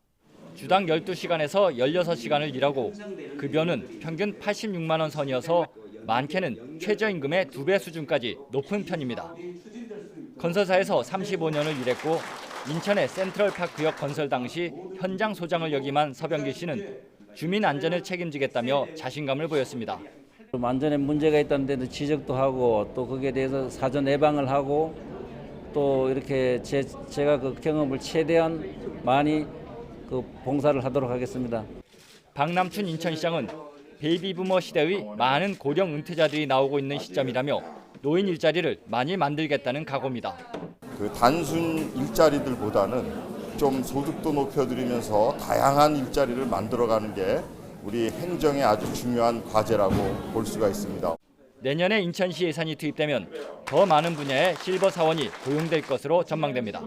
주당 12시간에서 16시간을 일하고 급여는 평균 86만 원 선이어서 많게는 최저임금의 2배 수준까지 높은 편입니다. 건설사에서 35년을 일했고 인천의 센트럴파크 구역 건설 당시 현장 소장을 역임한 서병기 씨는 주민 안전을 책임지겠다며 자신감을 보였습니다. 안전에 문제가 있다는 데도 지적도 하고 또 거기에 대해서 사전 예방을 하고 또 이렇게 제가 그 경험을 최대한 많이 그 봉사를 하도록 하겠습니다. 박남춘 인천시장은 베이비부머 시대의 많은 고령 은퇴자들이 나오고 있는 시점이라며 노인 일자리를 많이 만들겠다는 각오입니다. 그 단순 일자리들보다는 좀 소득도 높여드리면서 다양한 일자리를 만들어가는 게 우리 행정의 아주 중요한 과제라고 볼 수가 있습니다. 내년에 인천시 예산이 투입되면 더 많은 분야의 실버 사원이 고용될 것으로 전망됩니다.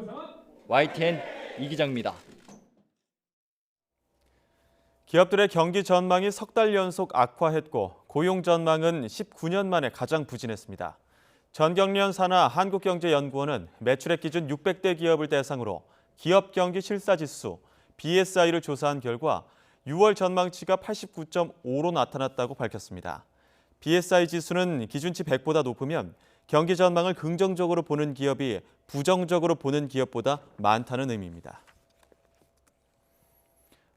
YTN 이기정입니다. 기업들의 경기 전망이 석 달 연속 악화했고 고용 전망은 19년 만에 가장 부진했습니다. 전경련 산하 한국경제연구원은 매출액 기준 600대 기업을 대상으로 기업 경기 실사지수 BSI를 조사한 결과 6월 전망치가 89.5로 나타났다고 밝혔습니다. BSI 지수는 기준치 100보다 높으면 경기 전망을 긍정적으로 보는 기업이 부정적으로 보는 기업보다 많다는 의미입니다.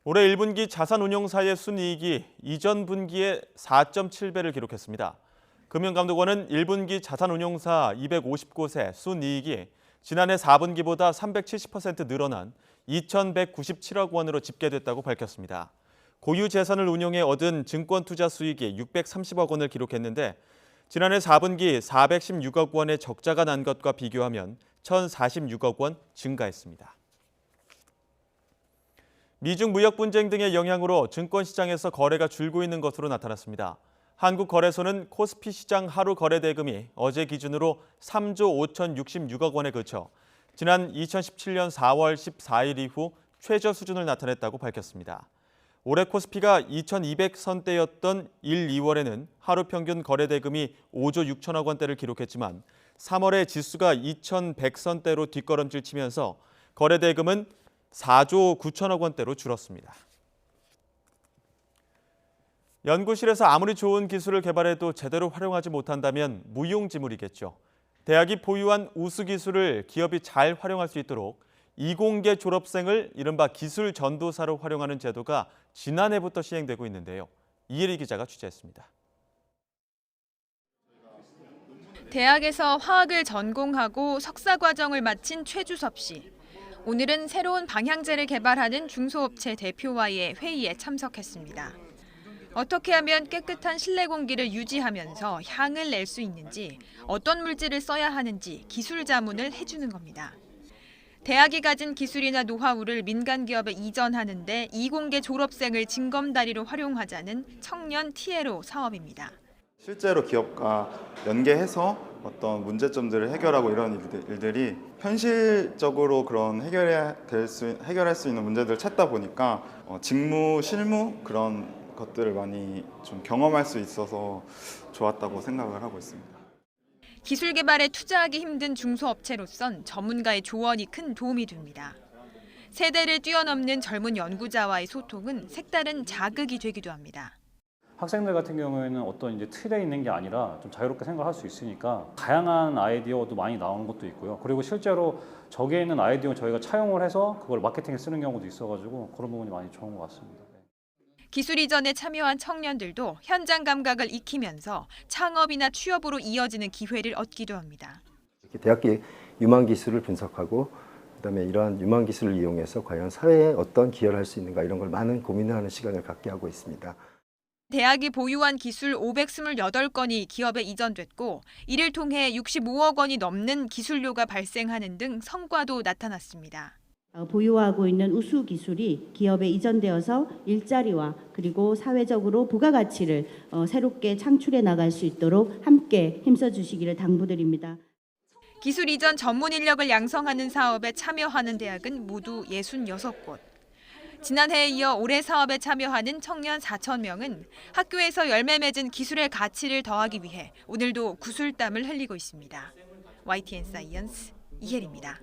올해 1분기 자산운용사의 순이익이 이전 분기에 4.7배를 기록했습니다. 금융감독원은 1분기 자산운용사 250곳의 순이익이 지난해 4분기보다 370% 늘어난 2,197억 원으로 집계됐다고 밝혔습니다. 고유 재산을 운용해 얻은 증권 투자 수익이 630억 원을 기록했는데 지난해 4분기 416억 원의 적자가 난 것과 비교하면 1,046억 원 증가했습니다. 미중 무역 분쟁 등의 영향으로 증권시장에서 거래가 줄고 있는 것으로 나타났습니다. 한국거래소는 코스피 시장 하루 거래 대금이 어제 기준으로 3조 5,066억 원에 그쳐 지난 2017년 4월 14일 이후 최저 수준을 나타냈다고 밝혔습니다. 올해 코스피가 2,200선대였던 1, 2월에는 하루 평균 거래 대금이 5조 6천억 원대를 기록했지만 3월에 지수가 2,100선대로 뒷걸음질 치면서 거래 대금은 4조 9천억 원대로 줄었습니다. 연구실에서 아무리 좋은 기술을 개발해도 제대로 활용하지 못한다면 무용지물이겠죠. 대학이 보유한 우수 기술을 기업이 잘 활용할 수 있도록 이공계 졸업생을 이른바 기술 전도사로 활용하는 제도가 지난해부터 시행되고 있는데요. 이혜리 기자가 취재했습니다. 대학에서 화학을 전공하고 석사 과정을 마친 최주섭 씨. 오늘은 새로운 방향제를 개발하는 중소업체 대표와의 회의에 참석했습니다. 어떻게 하면 깨끗한 실내 공기를 유지하면서 향을 낼 수 있는지, 어떤 물질을 써야 하는지 기술 자문을 해주는 겁니다. 대학이 가진 기술이나 노하우를 민간 기업에 이전하는데 이공계 졸업생을 징검다리로 활용하자는 청년 TLO 사업입니다. 실제로 기업과 연계해서 어떤 문제점들을 해결하고 이런 일들이 현실적으로 그런 해결할 수 있는 문제들을 찾다 보니까 직무, 실무 그런 것들을 많이 좀 경험할 수 있어서 좋았다고 생각을 하고 있습니다. 기술 개발에 투자하기 힘든 중소업체로선 전문가의 조언이 큰 도움이 됩니다. 세대를 뛰어넘는 젊은 연구자와의 소통은 색다른 자극이 되기도 합니다. 학생들 같은 경우에는 어떤 이제 틀에 있는 게 아니라 좀 자유롭게 생각할 수 있으니까 다양한 아이디어도 많이 나오는 것도 있고요. 그리고 실제로 저기에 있는 아이디어 저희가 차용을 해서 그걸 마케팅에 쓰는 경우도 있어가지고 그런 부분이 많이 좋은 것 같습니다. 기술 이전에 참여한 청년들도 현장 감각을 익히면서 창업이나 취업으로 이어지는 기회를 얻기도 합니다. 대학의 유망 기술을 분석하고 그다음에 이러한 유망 기술을 이용해서 과연 사회에 어떤 기여를 할 수 있는가 이런 걸 많은 고민을 하는 시간을 갖게 하고 있습니다. 대학이 보유한 기술 528건이 기업에 이전됐고 이를 통해 65억 원이 넘는 기술료가 발생하는 등 성과도 나타났습니다. 보유하고 있는 우수 기술이 기업에 이전되어서 일자리와 그리고 사회적으로 부가가치를 새롭게 창출해 나갈 수 있도록 함께 힘써 주시기를 당부드립니다. 기술 이전 전문 인력을 양성하는 사업에 참여하는 대학은 모두 66곳. 지난해에 이어 올해 사업에 참여하는 청년 4,000명은 학교에서 열매 맺은 기술의 가치를 더하기 위해 오늘도 구슬땀을 흘리고 있습니다. YTN 사이언스 이혜리입니다.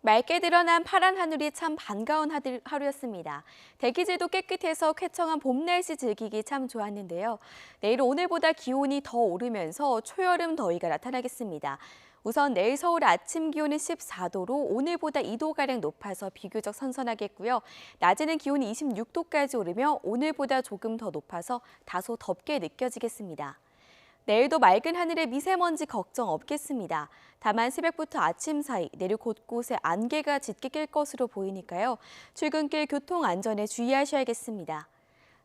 맑게 드러난 파란 하늘이 참 반가운 하루였습니다. 대기질도 깨끗해서 쾌청한 봄 날씨 즐기기 참 좋았는데요. 내일은 오늘보다 기온이 더 오르면서 초여름 더위가 나타나겠습니다. 우선 내일 서울 아침 기온은 14도로 오늘보다 2도가량 높아서 비교적 선선하겠고요. 낮에는 기온이 26도까지 오르며 오늘보다 조금 더 높아서 다소 덥게 느껴지겠습니다. 내일도 맑은 하늘에 미세먼지 걱정 없겠습니다. 다만 새벽부터 아침 사이 내륙 곳곳에 안개가 짙게 낄 것으로 보이니까요. 출근길 교통 안전에 주의하셔야겠습니다.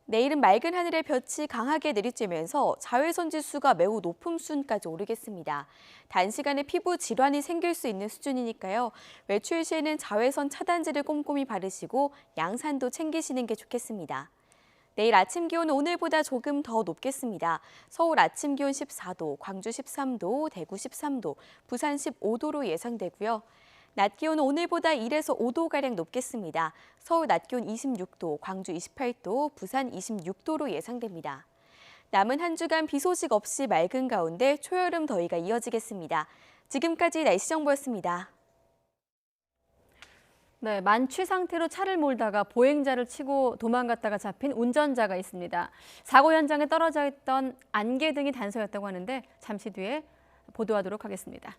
내일은 맑은 하늘에 볕이 강하게 내리쬐면서 자외선 지수가 매우 높은 수준까지 오르겠습니다. 단시간에 피부 질환이 생길 수 있는 수준이니까요. 외출 시에는 자외선 차단제를 꼼꼼히 바르시고 양산도 챙기시는 게 좋겠습니다. 내일 아침 기온은 오늘보다 조금 더 높겠습니다. 서울 아침 기온 14도, 광주 13도, 대구 13도, 부산 15도로 예상되고요. 낮 기온은 오늘보다 1에서 5도가량 높겠습니다. 서울 낮 기온 26도, 광주 28도, 부산 26도로 예상됩니다. 남은 한 주간 비 소식 없이 맑은 가운데 초여름 더위가 이어지겠습니다. 지금까지 날씨 정보였습니다. 네, 만취 상태로 차를 몰다가 보행자를 치고 도망갔다가 잡힌 운전자가 있습니다. 사고 현장에 떨어져 있던 안개 등이 단서였다고 하는데 잠시 뒤에 보도하도록 하겠습니다.